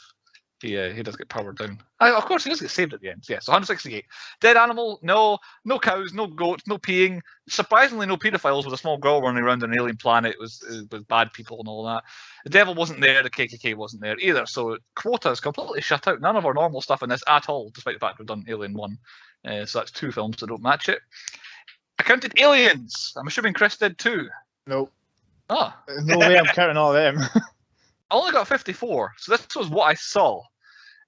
Speaker 1: He does get powered down. Of course, he does get saved at the end. Yeah, so 168. Dead animal, no. No cows, no goats, no peeing. Surprisingly, no paedophiles with a small girl running around an alien planet with bad people and all that. The devil wasn't there, the KKK wasn't there either. So quotas completely shut out. None of our normal stuff in this at all, despite the fact we've done Alien 1. So that's 2 films that don't match it. I counted aliens. I'm assuming Chris did too.
Speaker 2: Nope.
Speaker 1: Oh.
Speaker 2: No way I'm counting all of them.
Speaker 1: I only got 54, so this was what I saw.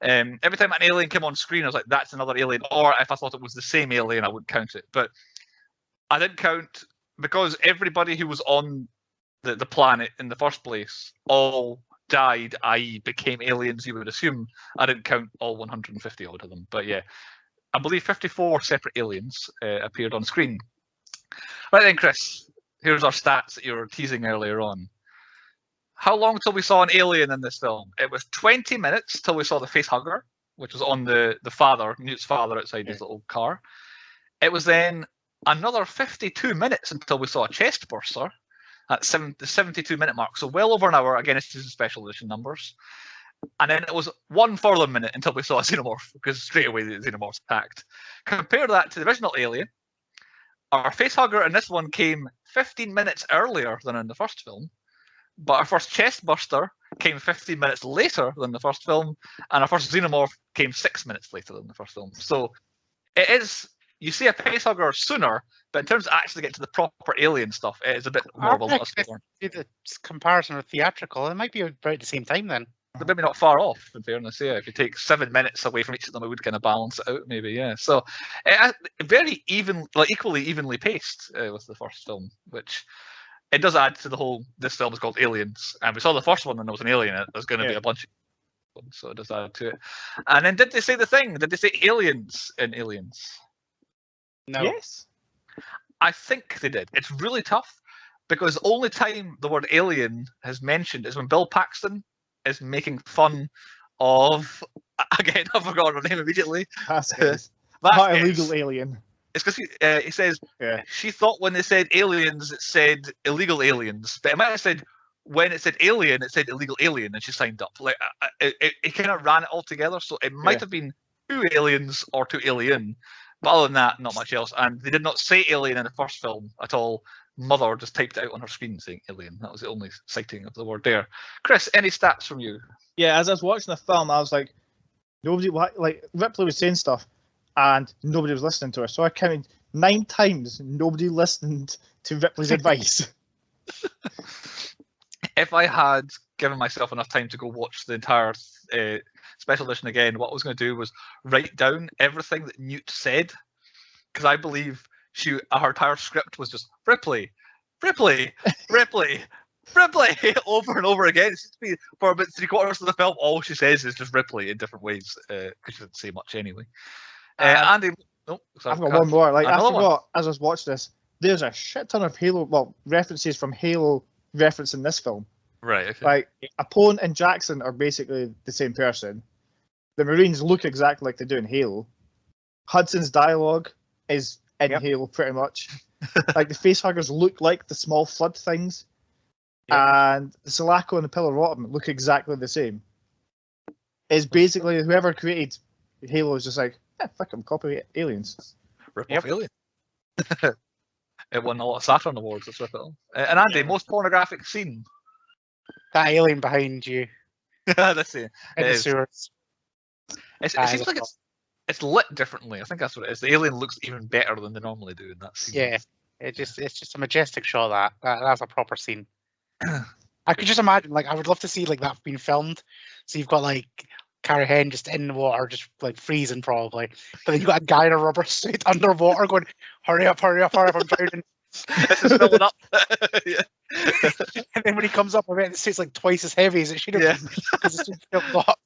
Speaker 1: Every time an alien came on screen, I was like, that's another alien. Or if I thought it was the same alien, I wouldn't count it. But I didn't count because everybody who was on the planet in the first place all died, i.e. became aliens, you would assume. I didn't count all 150 odd of them. But yeah, I believe 54 separate aliens appeared on screen. Right then, Chris, here's our stats that you were teasing earlier on. How long till we saw an alien in this film? It was 20 minutes till we saw the face hugger, which was on the father, Newt's father, outside his little car. It was then another 52 minutes until we saw a chest burster at the 72-minute mark. So well over an hour. Again, it's just special edition numbers. And then it was one further minute until we saw a xenomorph, because straight away the xenomorphs attacked. Compare that to the original Alien. Our facehugger in this one came 15 minutes earlier than in the first film, but our first chest buster came 15 minutes later than the first film, and our first xenomorph came 6 minutes later than the first film. So it is, you see a facehugger sooner, but in terms of actually getting to the proper alien stuff, it is a bit more of a slower.
Speaker 3: The comparison with theatrical, it might be about the same time then.
Speaker 1: They're maybe not far off, in fairness. Yeah, if you take 7 minutes away from each of them, it would kind of balance it out, maybe. Yeah, so very even, like equally evenly paced with the first film, which it does add to the whole. This film is called Aliens, and we saw the first one, and there was an alien in it. There's going to be a bunch of them, so it does add to it. And then, did they say the thing? Did they say aliens in Aliens?
Speaker 3: No.
Speaker 2: Yes.
Speaker 1: I think they did. It's really tough because the only time the word alien is mentioned is when Bill Paxton is making fun of, again, I forgot her name immediately.
Speaker 2: Vasquez. Not illegal alien.
Speaker 1: It's because he says she thought when they said aliens, it said illegal aliens, but it might have said when it said alien, it said illegal alien, and she signed up. Like it kind of ran it all together, so it might have been 2 aliens or 2 alien, but other than that, not much else. And they did not say alien in the first film at all. Mother just typed it out on her screen saying alien. That was the only citing of the word there. Chris, any stats from you?
Speaker 2: Yeah, as I was watching the film, I was like, nobody, like Ripley was saying stuff, and nobody was listening to her. So I counted 9 times nobody listened to Ripley's advice.
Speaker 1: If I had given myself enough time to go watch the entire special edition again, what I was going to do was write down everything that Newt said, because I believe her entire script was just Ripley, Ripley, Ripley, Ripley over and over again. It seems to be for about 3/4 of the film, all she says is just Ripley in different ways, because she doesn't say much anyway. Andy,
Speaker 2: I've got one more. Like I forgot as I was watching this, there's a shit ton of Halo, references from Halo referencing this film.
Speaker 1: Right. Okay.
Speaker 2: Like Apone and Jackson are basically the same person. The Marines look exactly like they do in Halo. Hudson's dialogue is in Halo pretty much. Like the facehuggers look like the small flood things, and the Sulaco and the Pillar Rotten look exactly the same. It's basically whoever created Halo is just like, fuck them, copy aliens.
Speaker 1: Rip off Alien. It won a lot of Saturn awards. Let's rip it off. And Andy, most pornographic scene.
Speaker 3: That alien behind you.
Speaker 1: Let's see.
Speaker 3: In the sewers.
Speaker 1: It seems like it's lit differently. I think that's what it is. The alien looks even better than they normally do in that scene.
Speaker 3: Yeah, it's just a majestic shot. That's a proper scene. I could just imagine, like, I would love to see like that being filmed. So you've got like Carrie Henn just in the water, just like freezing probably, but then you got a guy in a rubber suit underwater going, "Hurry up, hurry up, hurry up! I'm drowning."
Speaker 1: This is filling up. Yeah.
Speaker 3: And then when he comes up, I bet the suit's like twice as heavy as it should have been because the suit's filled up.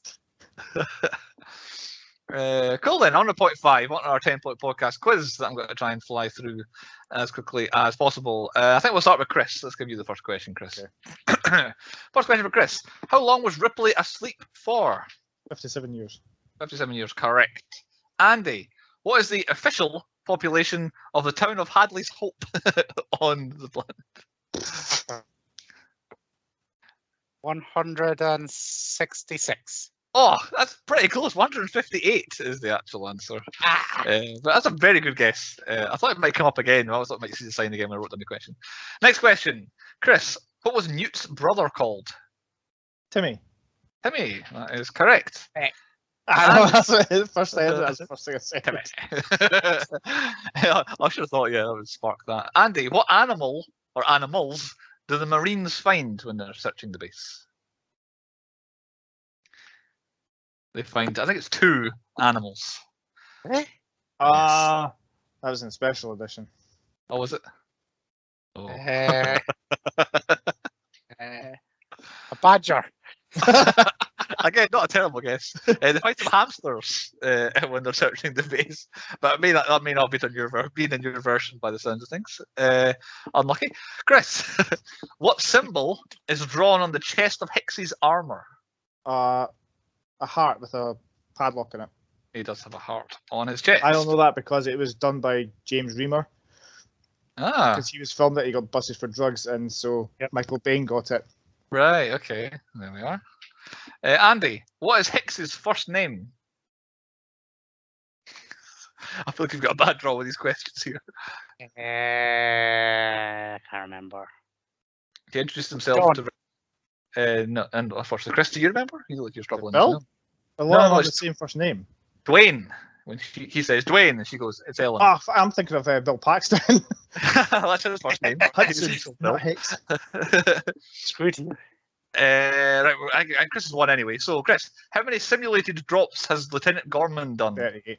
Speaker 1: Cool then, on to point 5, on our 10-point podcast quiz that I'm going to try and fly through as quickly as possible. I think we'll start with Chris. Let's give you the first question, Chris. Okay. First question for Chris. How long was Ripley asleep for?
Speaker 2: 57 years.
Speaker 1: 57 years, correct. Andy, what is the official population of the town of Hadley's Hope on the planet?
Speaker 3: 166.
Speaker 1: Oh, that's pretty close. 158 is the actual answer. But that's a very good guess. I thought it might come up again. I thought I might see the sign again when I wrote down the question. Next question. Chris, what was Newt's brother called?
Speaker 2: Should
Speaker 1: Timmy, that is correct.
Speaker 2: I know, that's what the first thing I said.
Speaker 1: Timmy. I should have thought, that would spark that. Andy, what animal or animals do the Marines find when they're searching the base? They find, I think it's 2 animals.
Speaker 3: Really?
Speaker 2: That was in special edition.
Speaker 1: Oh, was it? Oh.
Speaker 3: A badger.
Speaker 1: Again, not a terrible guess. They find some hamsters when they're searching the base, but that may not be in your version by the sounds of things. Unlucky. Chris, what symbol is drawn on the chest of Hicks's armor?
Speaker 2: A heart with a padlock in it.
Speaker 1: He does have a heart on his chest.
Speaker 2: I don't know that because it was done by James Reamer. Because he was filmed that he got busted for drugs, and so Michael Bain got it.
Speaker 1: Right, okay. There we are. Andy, what is Hicks's first name? I feel like you've got a bad draw with these questions here.
Speaker 3: I can't remember.
Speaker 1: He introduced himself to... no, and unfortunately, Chris, do you remember? You look like you're struggling.
Speaker 2: Bill? A lot of them have the same first name.
Speaker 1: Dwayne. When he says Dwayne, and she goes, it's Ellen.
Speaker 2: Oh, I'm thinking of Bill Paxton.
Speaker 1: That's his first name.
Speaker 2: Hudson, not Hicks.
Speaker 3: Screwed.
Speaker 1: Right, and Chris is one anyway. So, Chris, how many simulated drops has Lieutenant Gorman done?
Speaker 2: 38.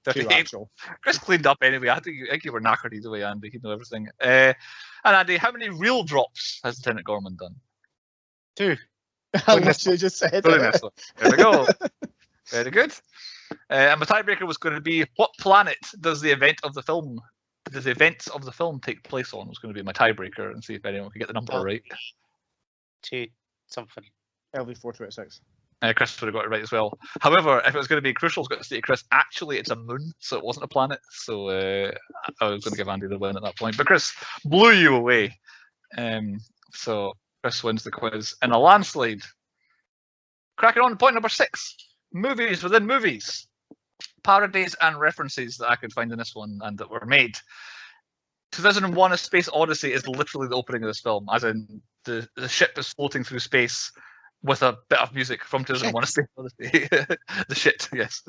Speaker 1: 38. Chris cleaned up anyway. I think you were knackered either way, Andy. He'd know everything. And Andy, how many real drops has Lieutenant Gorman done?
Speaker 3: 2.
Speaker 2: I literally just said
Speaker 1: that. There we go. Very good. And my tiebreaker was going to be, what planet does the events of the film take place on? Was going to be my tiebreaker, and see if anyone can get the number right.
Speaker 3: 2 something.
Speaker 2: LV426.
Speaker 1: Chris would have got it right as well. However, if it was going to be crucial, I was going to say to Chris, actually it's a moon, so it wasn't a planet. So I was going to give Andy the win at that point. But Chris blew you away. So Chris wins the quiz in a landslide. Cracking on to point number 6. Movies within movies. Parodies and references that I could find in this one and that were made. 2001: A Space Odyssey is literally the opening of this film, as in the ship is floating through space with a bit of music from 2001: A Space Odyssey. The shit, yes,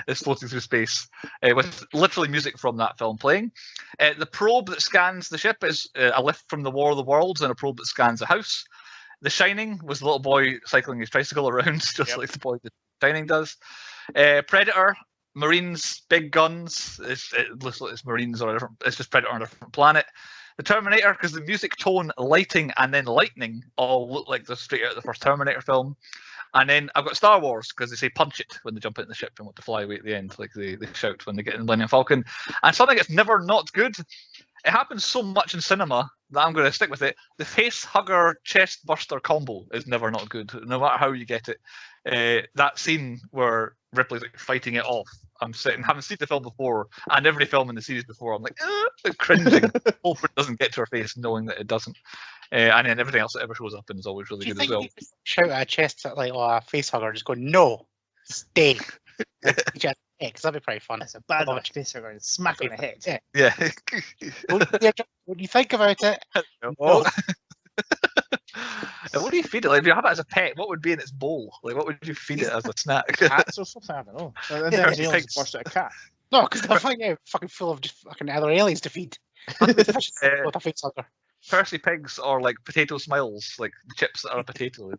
Speaker 1: is floating through space with literally music from that film playing. The probe that scans the ship is a lift from the War of the Worlds and a probe that scans a house. The Shining was the little boy cycling his tricycle around, just like the boy that Shining does. Predator, Marines, big guns. It looks like it's Marines or a different. It's just Predator on a different planet. The Terminator, because the music, tone, lighting, and then lightning all look like they're straight out of the first Terminator film. And then I've got Star Wars, because they say punch it when they jump into the ship and want to fly away at the end, like they shout when they get in the Millennium Falcon. And something that's never not good. It happens so much in cinema that I'm going to stick with it. The face hugger chest burster combo is never not good, no matter how you get it. That scene where Ripley's like fighting it off. I'm sitting, haven't seen the film before, and every film in the series before, I'm like, cringing. Hope it doesn't get to her face, knowing that it doesn't. And then everything else that ever shows up in is always really good as well.
Speaker 3: Shout at a chest at like a face hugger, just go, no, stay. Because that'd be pretty fun.
Speaker 2: It's a bad face hugger and smack on the head.
Speaker 1: Yeah.
Speaker 3: When you think about it,
Speaker 1: no. What do you feed it? Like, if you have it as a pet, what would be in its bowl? Like, what would you feed it as a snack?
Speaker 2: Cats or something? I don't know. And then aliens burst out a cat.
Speaker 3: No, because they're fucking full of just fucking other aliens to feed. Like a face hugger.
Speaker 1: Percy pigs are like potato smiles, like the chips that are a potato.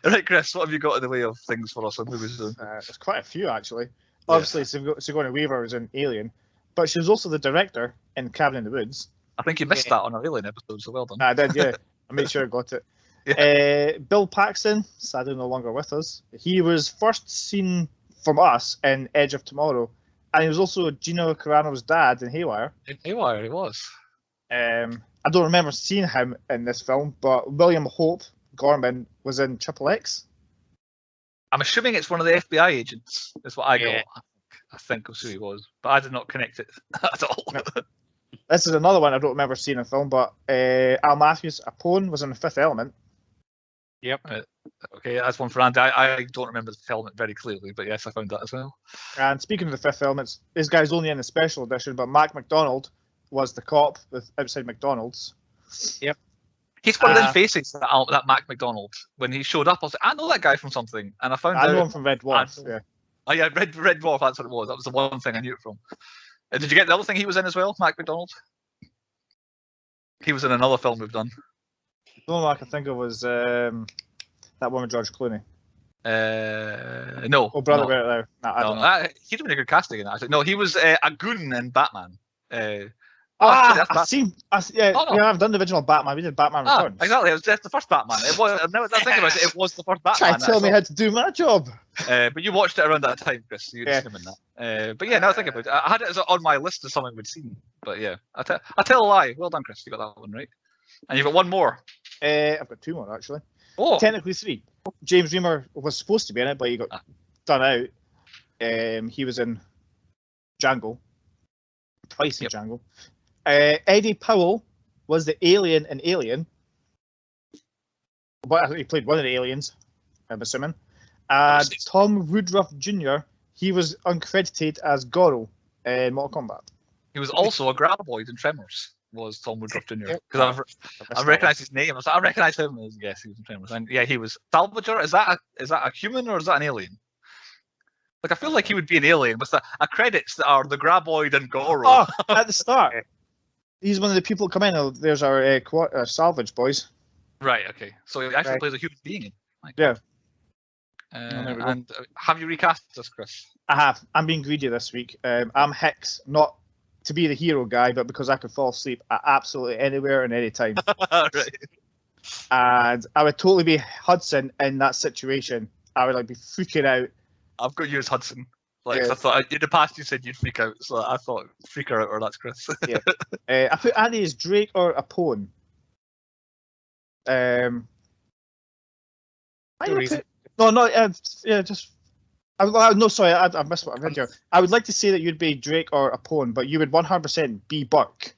Speaker 1: Right, Chris, what have you got in the way of things for us on movies?
Speaker 2: There's quite a few, actually. Obviously, Sigourney Weaver was in Alien, but she was also the director in Cabin in the Woods.
Speaker 1: I think you missed that on our Alien episode, so well done.
Speaker 2: I did, yeah. I made sure I got it. Yeah. Bill Paxton, sadly no longer with us. He was first seen from us in Edge of Tomorrow, and he was also Gino Carano's dad in Haywire.
Speaker 1: In Haywire, he was.
Speaker 2: I don't remember seeing him in this film, but William Hope Gorman was in Triple X.
Speaker 1: I'm assuming it's one of the FBI agents, is what I got. I think that's who he was, but I did not connect it at all. No.
Speaker 2: This is another one I don't remember seeing in film, but Al Matthews, Apone, was in The Fifth Element.
Speaker 1: Yep. Okay, that's one for Andy. I don't remember the Fifth Element very clearly, but yes, I found that as well.
Speaker 2: And speaking of The Fifth Element, this guy's only in the special edition, but Mac McDonald was the cop outside McDonald's.
Speaker 1: Yep. He's one of them faces, that Mac McDonald. When he showed up, I was like, I know that guy from something, and I know
Speaker 2: him from Red Dwarf. Yeah.
Speaker 1: Oh yeah, Red Dwarf. That's what it was. That was the one thing I knew it from. Did you get the other thing he was in as well, Mac McDonald? He was in another film we've done.
Speaker 2: The only one I can think of was that one with George Clooney.
Speaker 1: No.
Speaker 2: Oh, Brother, where
Speaker 1: no, I don't know. He'd have been a good casting in that. No, he was a goon in Batman.
Speaker 2: I've done the original Batman. We did Batman Returns.
Speaker 1: Exactly. It was just the first Batman. It was. Now that I think about it was the first Batman.
Speaker 2: Try to tell me how to do my job.
Speaker 1: But you watched it around that time, Chris. So you'd seen him in that. But yeah, now I think about it, I had it as on my list as something we'd seen. But yeah, I tell a lie. Well done, Chris. You got that one right. And you've got one more.
Speaker 2: I've got two more actually.
Speaker 1: Oh,
Speaker 2: technically three. James Remar was supposed to be in it, but he got done out. He was in Django. Twice in Django. Eddie Powell was the alien in Alien. But I think he played one of the aliens, I'm assuming. And Tom Woodruff Jr., he was uncredited as Goro in Mortal Kombat.
Speaker 1: He was also a graboid in Tremors, was Tom Woodruff Jr. Because I recognise his name. I recognise him as, yes, he was in Tremors. And yeah, he was Salvador. Is that a human or is that an alien? Like, I feel like he would be an alien with a credits that are the graboid and Goro.
Speaker 2: Oh, at the start. He's one of the people who come in. Oh, there's our salvage boys.
Speaker 1: Right, okay. So he actually plays a human being.
Speaker 2: Yeah.
Speaker 1: And have you recast this, Chris?
Speaker 2: I have. I'm being greedy this week. I'm Hicks, not to be the hero guy, but because I could fall asleep at absolutely anywhere and any time.
Speaker 1: Right.
Speaker 2: And I would totally be Hudson in that situation. I would be freaking out.
Speaker 1: I've got you as Hudson. I thought in the past you said you'd freak out, so I thought freak her out or that's Chris.
Speaker 2: Yeah. I put Andy as Drake or Apone. No, sorry, I missed what I read here. I would like to say that you'd be Drake or Apone, but you would 100% be Burke.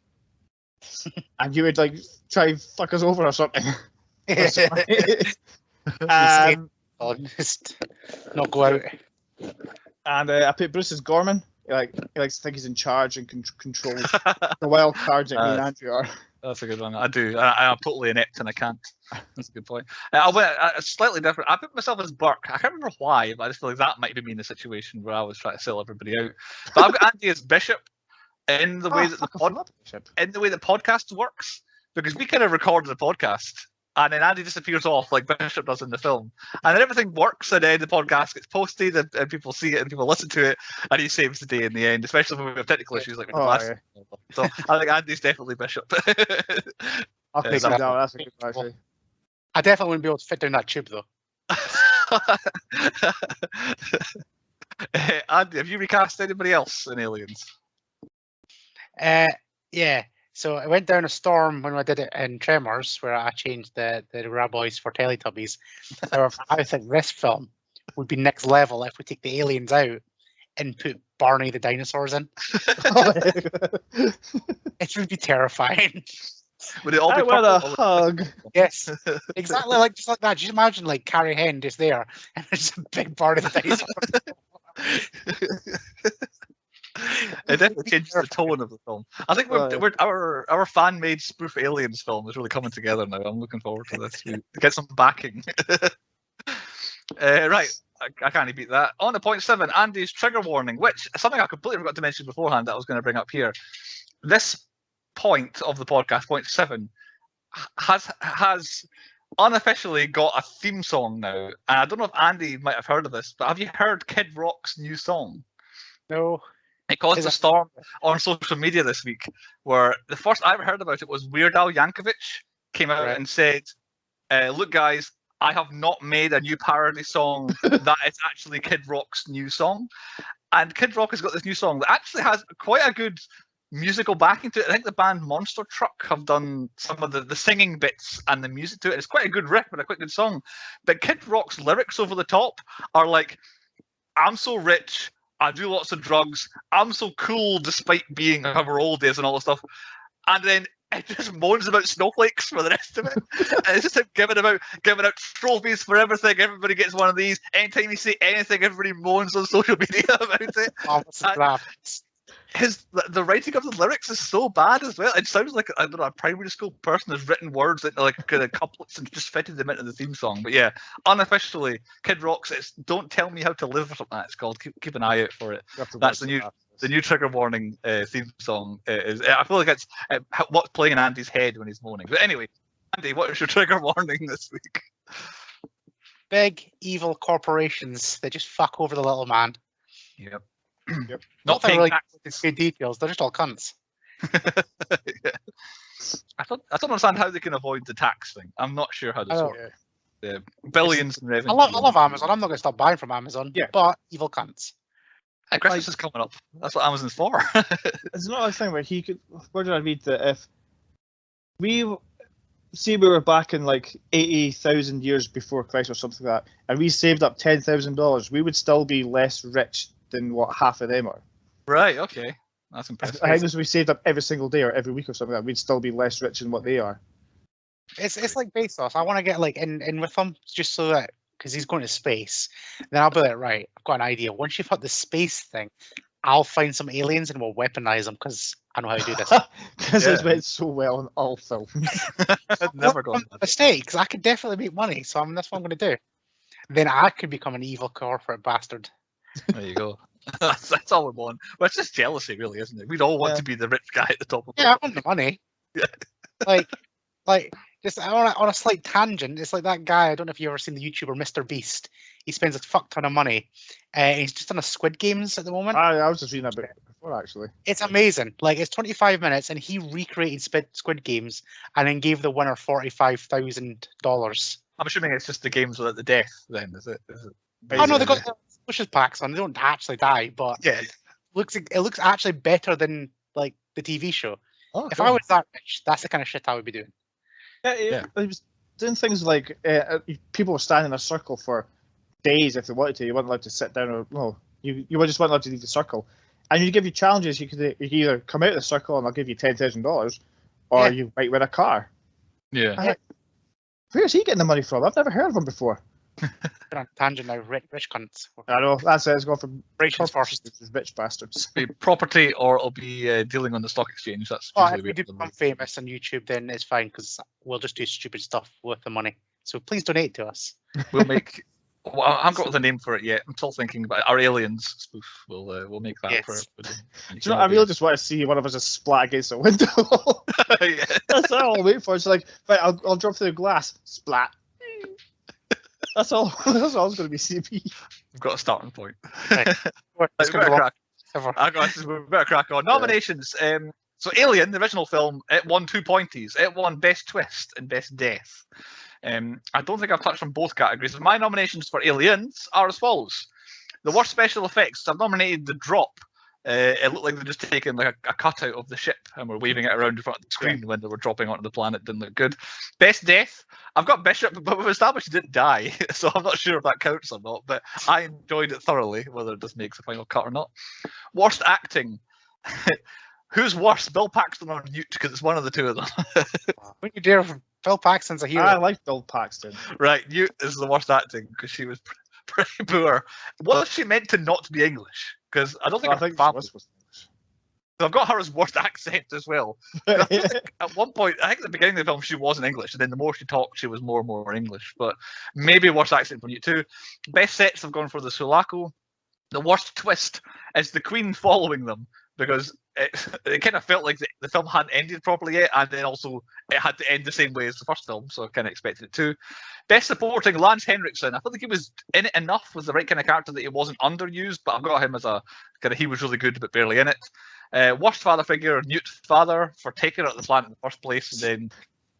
Speaker 2: And you would try and fuck us over or something.
Speaker 3: Just not go out.
Speaker 2: And I put Bruce as Gorman. He likes to think he's in charge and controls the wild cards that me and Andrew are.
Speaker 1: That's a good one. I do. I'm totally inept and I can't. That's a good point. I went slightly different. I put myself as Burke. I can't remember why, but I just feel like that might be me in a situation where I was trying to sell everybody out. But I've got Andy as Bishop in the way that the podcast works, because we kind of recorded the podcast. And then Andy disappears off like Bishop does in the film. And then everything works, and then the podcast gets posted, and people see it, and people listen to it, and he saves the day in the end, especially when we have technical issues like with the last. Yeah. So I think Andy's definitely Bishop.
Speaker 2: I'll take that down. That's a good one, actually.
Speaker 3: I definitely wouldn't be able to fit down that tube, though.
Speaker 1: Andy, have you recast anybody else in Aliens?
Speaker 3: Yeah. So I went down a storm when I did it in Tremors, where I changed the Graboids for Teletubbies. However, I think this film would be next level if we take the aliens out and put Barney the dinosaurs in. It would be terrifying.
Speaker 1: Would it all be
Speaker 2: a hug?
Speaker 3: Yes, exactly just like that. Just imagine Carrie Henn just there, and there's a big Barney the dinosaur.
Speaker 1: It definitely changes the tone of the film. I think our fan-made spoof aliens film is really coming together now. I'm looking forward to this. To get some backing. Right, I can't beat that. On to point 7, Andy's trigger warning, which is something I completely forgot to mention beforehand that I was going to bring up here. This point of the podcast, point 7, has unofficially got a theme song now. And I don't know if Andy might have heard of this, but have you heard Kid Rock's new song?
Speaker 3: No.
Speaker 1: It caused a storm on social media this week, where the first I ever heard about it was Weird Al Yankovic came out and said, look guys, I have not made a new parody song that is actually Kid Rock's new song. And Kid Rock has got this new song that actually has quite a good musical backing to it. I think the band Monster Truck have done some of the singing bits and the music to it. It's quite a good riff and a quite good song. But Kid Rock's lyrics over the top are like, I'm so rich, I do lots of drugs, I'm so cool despite being however old he is and all this stuff. And then it just moans about snowflakes for the rest of it. And it's just him giving out trophies for everything. Everybody gets one of these. Anytime you say anything, everybody moans on social media about it. The writing of the lyrics is so bad as well. It sounds like a primary school person has written words into kind of couplets and just fitted them into the theme song. But yeah, unofficially, Kid Rock's "It's Don't Tell Me How to Live" or something like that it's called. Keep an eye out for it. That's the new trigger warning theme song. I feel like it's what's playing in Andy's head when he's moaning. But anyway, Andy, what is your trigger warning this week?
Speaker 3: Big evil corporations that just fuck over the little man.
Speaker 1: Yep.
Speaker 2: Yep.
Speaker 3: Not really good details. They're just all cunts.
Speaker 1: Yeah. I don't understand how they can avoid the tax thing. I'm not sure how this works. Yeah. Billions in revenue.
Speaker 3: I love Amazon. I'm not going to stop buying from Amazon.
Speaker 2: Yeah.
Speaker 3: But evil cunts.
Speaker 1: And Christmas is coming up. That's what Amazon's for.
Speaker 2: It's not a thing where he could. Where did I read that if we were back in like 80,000 years before Christ or something like that, and we saved up $10,000, we would still be less rich than what half of them are.
Speaker 1: Right. Okay. That's impressive.
Speaker 2: I think if we saved up every single day or every week or something like that, we'd still be less rich than what they are.
Speaker 3: It's like Bezos. I want to get like in with him just so that because he's going to space. Then I'll be like, right, I've got an idea. Once you've got the space thing, I'll find some aliens and we'll weaponize them because I know how to do this.
Speaker 2: Because it's went so well in all films.
Speaker 1: I've never gone.
Speaker 3: Mistakes. I could definitely make money, so that's what I'm going to do. Then I could become an evil corporate bastard.
Speaker 1: There you go. That's all we want. Well, it's just jealousy, really, isn't it? We'd all want to be the rich guy at the top of
Speaker 3: I want the money.
Speaker 1: Yeah.
Speaker 3: Like just on a slight tangent, it's like that guy. I don't know if you've ever seen the YouTuber Mr. Beast. He spends a fuck ton of money. He's just on a Squid Games at the moment.
Speaker 2: I was just reading that bit before, actually.
Speaker 3: It's amazing. Like it's 25 minutes, and he recreated Squid Games, and then gave the winner $45,000.
Speaker 1: I'm assuming it's just the games without the death. Then is it?
Speaker 3: Oh no, they got the pushes packs on. They don't actually die, but
Speaker 1: yeah,
Speaker 3: it looks actually better than like the TV show.
Speaker 2: Oh,
Speaker 3: if
Speaker 2: cool.
Speaker 3: I was that rich, that's the kind of shit I would be doing.
Speaker 2: Yeah. He was doing things like people were standing in a circle for days if they wanted to. You weren't allowed to sit down or no. You just weren't allowed to leave the circle. And you give you challenges. You could either come out of the circle and I'll give you $10,000, or you might win a car.
Speaker 1: Yeah.
Speaker 2: Where's he getting the money from? I've never heard of him before.
Speaker 3: We're on a tangent now, rich cunts.
Speaker 2: I know, that's it. It's going from
Speaker 3: Corporations first.
Speaker 2: rich bastards.
Speaker 1: Be property, or it'll be dealing on the stock exchange. That's
Speaker 3: if we do become famous on YouTube, then it's fine because we'll just do stupid stuff with the money. So please donate to us.
Speaker 1: We'll make. Well, I haven't got the name for it yet. I'm still thinking about it. Our aliens spoof. We'll make that for.
Speaker 2: Do you know? I really just want to see one of us just splat against a window.
Speaker 1: Yeah.
Speaker 2: That's all I'll wait for. It's like, right, I'll drop through the glass, splat. That's all. That's all it's going to be. CP.
Speaker 1: We've got a starting point.
Speaker 3: Right.
Speaker 1: We better crack on. Nominations. So Alien, the original film, it won 2 pointies. It won Best Twist and Best Death. I don't think I've touched on both categories. My nominations for Aliens are as follows. The worst special effects, I've nominated The Drop. It looked like they'd just taken like a cutout of the ship and were waving it around in front of the screen when they were dropping onto the planet. Didn't look good. Best Death, I've got Bishop, but we've established he didn't die, so I'm not sure if that counts or not, but I enjoyed it thoroughly, whether it just makes a final cut or not. Worst acting. Who's worse, Bill Paxton or Newt? Because it's one of the two of them.
Speaker 3: What you dare? Bill Paxton's a hero.
Speaker 2: I like Bill Paxton.
Speaker 1: Right, Newt is the worst acting because she was pretty poor. Was she meant to not be English? Because I don't think
Speaker 2: she was English.
Speaker 1: So I've got her as worst accent as well. At one point, I think at the beginning of the film, she wasn't English, and then the more she talked, she was more and more English. But maybe worst accent for you too. Best sets have gone for the Sulaco. The worst twist is the Queen following them, because it kind of felt like the film hadn't ended properly yet, and then also it had to end the same way as the first film, so I kind of expected it to. Best supporting, Lance Henriksen. I felt like he was in it enough, was the right kind of character that he wasn't underused, but I've got him as a kind of, he was really good but barely in it. Worst father figure, Newt father, for taking out the planet in the first place and then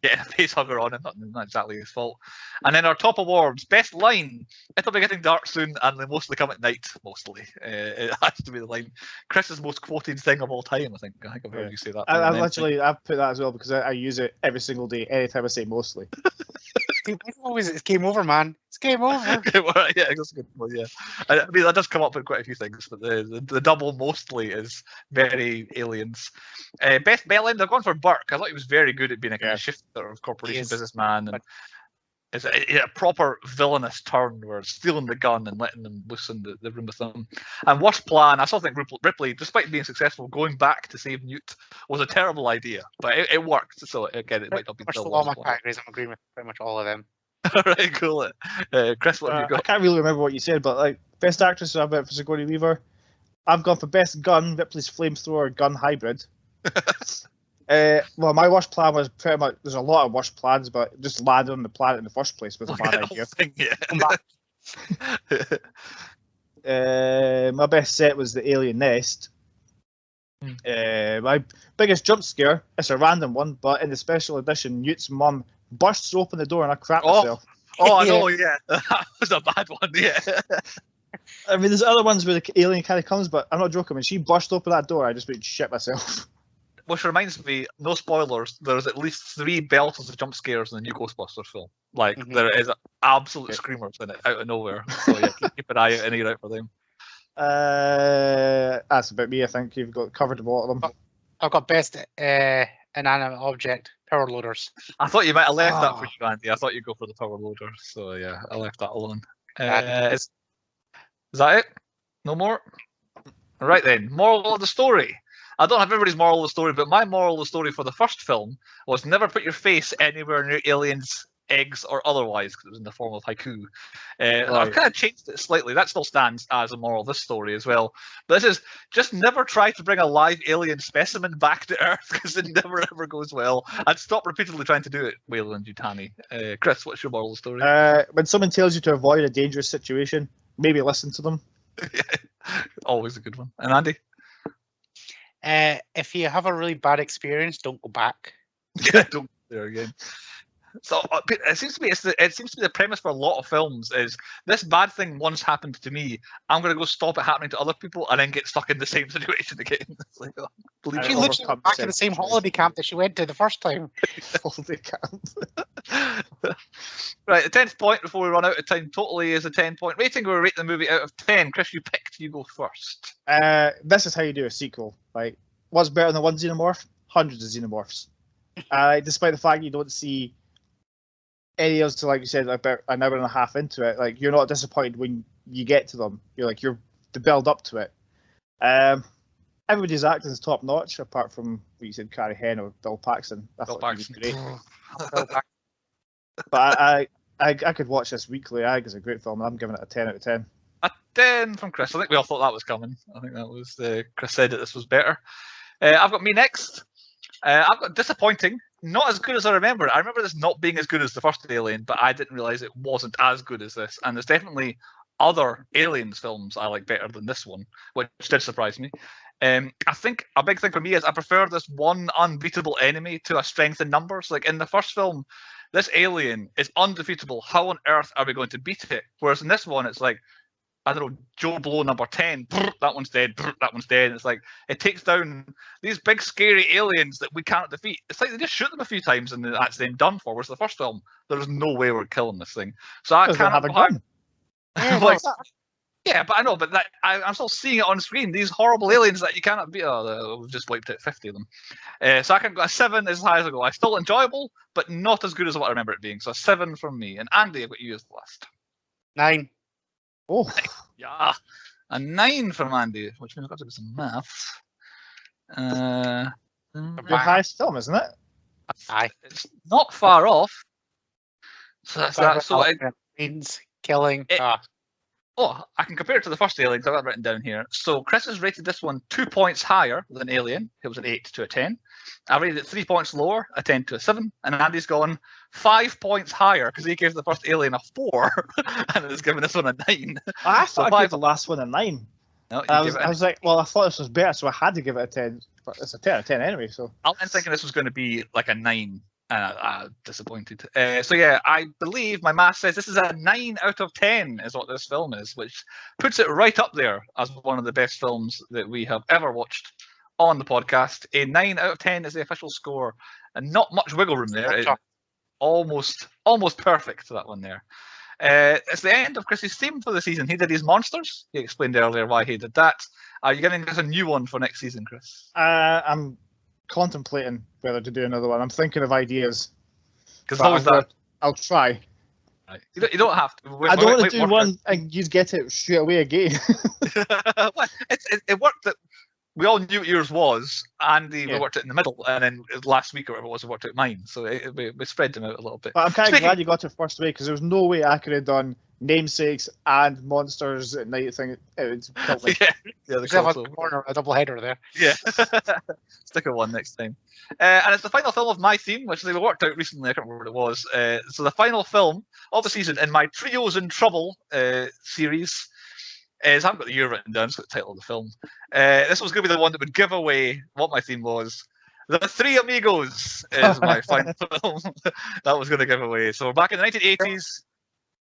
Speaker 1: getting a face hugger on him. Not exactly his fault. And then our top awards, best line, it'll be getting dark soon and they mostly come at night, mostly. It has to be the line. Chris's most quoted thing of all time, I think. I've heard you say that.
Speaker 2: I've put that as well because I use it every single day, anytime I say mostly.
Speaker 3: It's game over, man. It's game over.
Speaker 1: Yeah, that's a good one. Yeah, I mean that does come up with quite a few things, but the double mostly is very Aliens. Best Bellend, I've gone for Burke. I thought he was very good at being a kind of shifter of corporation businessman, and it's a proper villainous turn where stealing the gun and letting them loose in the room with them. And worst plan, I still think Ripley, despite being successful, going back to save Newt was a terrible idea, but it worked. So again, it might not be the
Speaker 3: all my categories. I'm agreeing with pretty much all of them.
Speaker 1: All right, cool. Chris, what have you got? I
Speaker 2: can't really remember what you said, but like best actress, I've got for Sigourney Weaver. I've gone for best gun, Ripley's flamethrower gun hybrid. Well, my worst plan was pretty much. There's a lot of worst plans, but just landing on the planet in the first place was a bad idea. My best set was the alien nest. My biggest jump scare, it's a random one, but in the special edition, Newt's mum bursts open the door and I crap myself.
Speaker 1: Oh, I know, yeah. That was a bad one, yeah.
Speaker 2: I mean, there's other ones where the alien kind of comes, but I'm not joking. When she burst open that door, I just made shit myself.
Speaker 1: Which reminds me, no spoilers, there's at least 3 belters of jump scares in the new Ghostbusters film. Like, there is absolute screamers in it, out of nowhere. So, yeah, keep an eye out and ear out for them.
Speaker 2: That's about me, I think. You've got covered a lot of them.
Speaker 3: I've got best inanimate object, power loaders.
Speaker 1: I thought you might have left that for you, Andy. I thought you'd go for the power loader. So, yeah, I left that alone. Is that it? No more? Right then, moral of the story. I don't have everybody's moral of the story, but my moral of the story for the first film was never put your face anywhere near aliens, eggs, or otherwise, because it was in the form of haiku. I've kind of changed it slightly. That still stands as a moral of this story as well. But this is just never try to bring a live alien specimen back to Earth, because it never ever goes well. And stop repeatedly trying to do it, Wayland Yutani. Chris, what's your moral of the story?
Speaker 2: When someone tells you to avoid a dangerous situation, maybe listen to them.
Speaker 1: Always a good one. And Andy?
Speaker 3: If you have a really bad experience, don't go back.
Speaker 1: Yeah, don't go there again. So it seems to be the premise for a lot of films is this bad thing once happened to me. I'm going to go stop it happening to other people and then get stuck in the same situation again. It's like,
Speaker 3: she literally went back to the same holiday camp that she went to the first time.
Speaker 2: Holiday camp.
Speaker 1: Right, the 10th point before we run out of time totally is a 10-point rating. We'll rate the movie out of 10. Chris, you picked. You go first.
Speaker 2: This is how you do a sequel. Like, what's better than one xenomorph? Hundreds of xenomorphs. Despite the fact you don't see any else to, like you said, about an hour and a half into it, like you're not disappointed when you get to them. You're the build up to it. Everybody's acting is top notch, apart from what you said, Carrie Henn or Bill Paxton. Bill Paxton, great. But I could watch this weekly. I think it's a great film. I'm giving it a 10 out of 10.
Speaker 1: A 10 from Chris. I think we all thought that was coming. I think that was Chris said that this was better. I've got me next. I've got disappointing. Not as good as I remember. I remember this not being as good as the first Alien, but I didn't realise it wasn't as good as this. And there's definitely other Aliens films I like better than this one, which did surprise me. I think a big thing for me is I prefer this one unbeatable enemy to a strength in numbers. Like in the first film, this alien is undefeatable. How on earth are we going to beat it? Whereas in this one, it's like, I don't know, Joe Blow number 10, that one's dead, that one's dead. It's like, it takes down these big scary aliens that we can't defeat. It's like they just shoot them a few times and that's them done for. Whereas the first film, there's no way we're killing this thing. So I can't have a gun. Yeah, but I know, but I'm still seeing it on screen. These horrible aliens that you cannot beat. Oh, we've just wiped out 50 of them. So I can go a 7 as high as I go. It's still enjoyable, but not as good as what I remember it being. So a 7 from me. And Andy, I've got you as the last.
Speaker 3: 9.
Speaker 2: Oh,
Speaker 1: yeah, a 9 from Andy, which means I've got to do some maths.
Speaker 2: Your highest film, isn't it?
Speaker 3: Aye.
Speaker 1: It's not far off. So that's that. So
Speaker 3: it means killing.
Speaker 1: Oh, I can compare it to the first Alien, I've got it written down here. So Chris has rated this one 2 points higher than Alien. It was an 8 to a 10. I rated it 3 points lower, a 10 to a 7. And Andy's gone 5 points higher because he gave the first Alien a 4 and has given this one a 9.
Speaker 2: I thought I gave the last one a 9.
Speaker 1: No,
Speaker 2: I was like, well, I thought this was better, so I had to give it a 10. But it's a 10 out of 10 anyway. So
Speaker 1: I'm thinking this was going to be like a 9. Disappointed. So yeah, I believe my math says this is a 9 out of 10 is what this film is, which puts it right up there as one of the best films that we have ever watched on the podcast. A 9 out of 10 is the official score, and not much wiggle room there. It's almost perfect, that one there. It's the end of Chris's theme for the season. He did his monsters. He explained earlier why he did that. Are you giving us a new one for next season, Chris?
Speaker 2: I'm contemplating whether to do another one. I'm thinking of ideas.
Speaker 1: Because always that.
Speaker 2: I'll try.
Speaker 1: Right. You don't have to.
Speaker 2: I don't want to do one and you get it straight away again.
Speaker 1: Well, it worked. That we all knew what yours was. Andy, we worked it in the middle, and then last week or whatever it was, we worked out mine. So we spread them out a little bit.
Speaker 2: But I'm kind of glad you got it first way because there was no way I could have done namesakes and monsters at night thing. It would kill me.
Speaker 3: A double header there.
Speaker 1: Yeah. Stick at one next time. And it's the final film of my theme, which they worked out recently. I can't remember what it was. So the final film of the season in my Trios in Trouble series I haven't got the year written down, so the title of the film. This was going to be the one that would give away what my theme was. The Three Amigos is my final film that was going to give away. So we're back in the 1980s,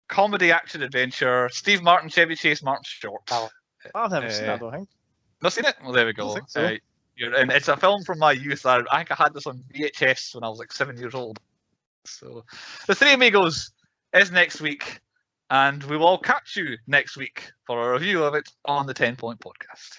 Speaker 1: comedy, action, adventure. Steve Martin, Chevy Chase, Martin Short.
Speaker 2: I've never seen that, I don't think.
Speaker 1: Not seen it? Well, there we go.
Speaker 2: So.
Speaker 1: And it's a film from my youth. I think I had this on VHS when I was like 7 years old. So, The Three Amigos is next week, and we will catch you next week for a review of it on the 10 Point Podcast.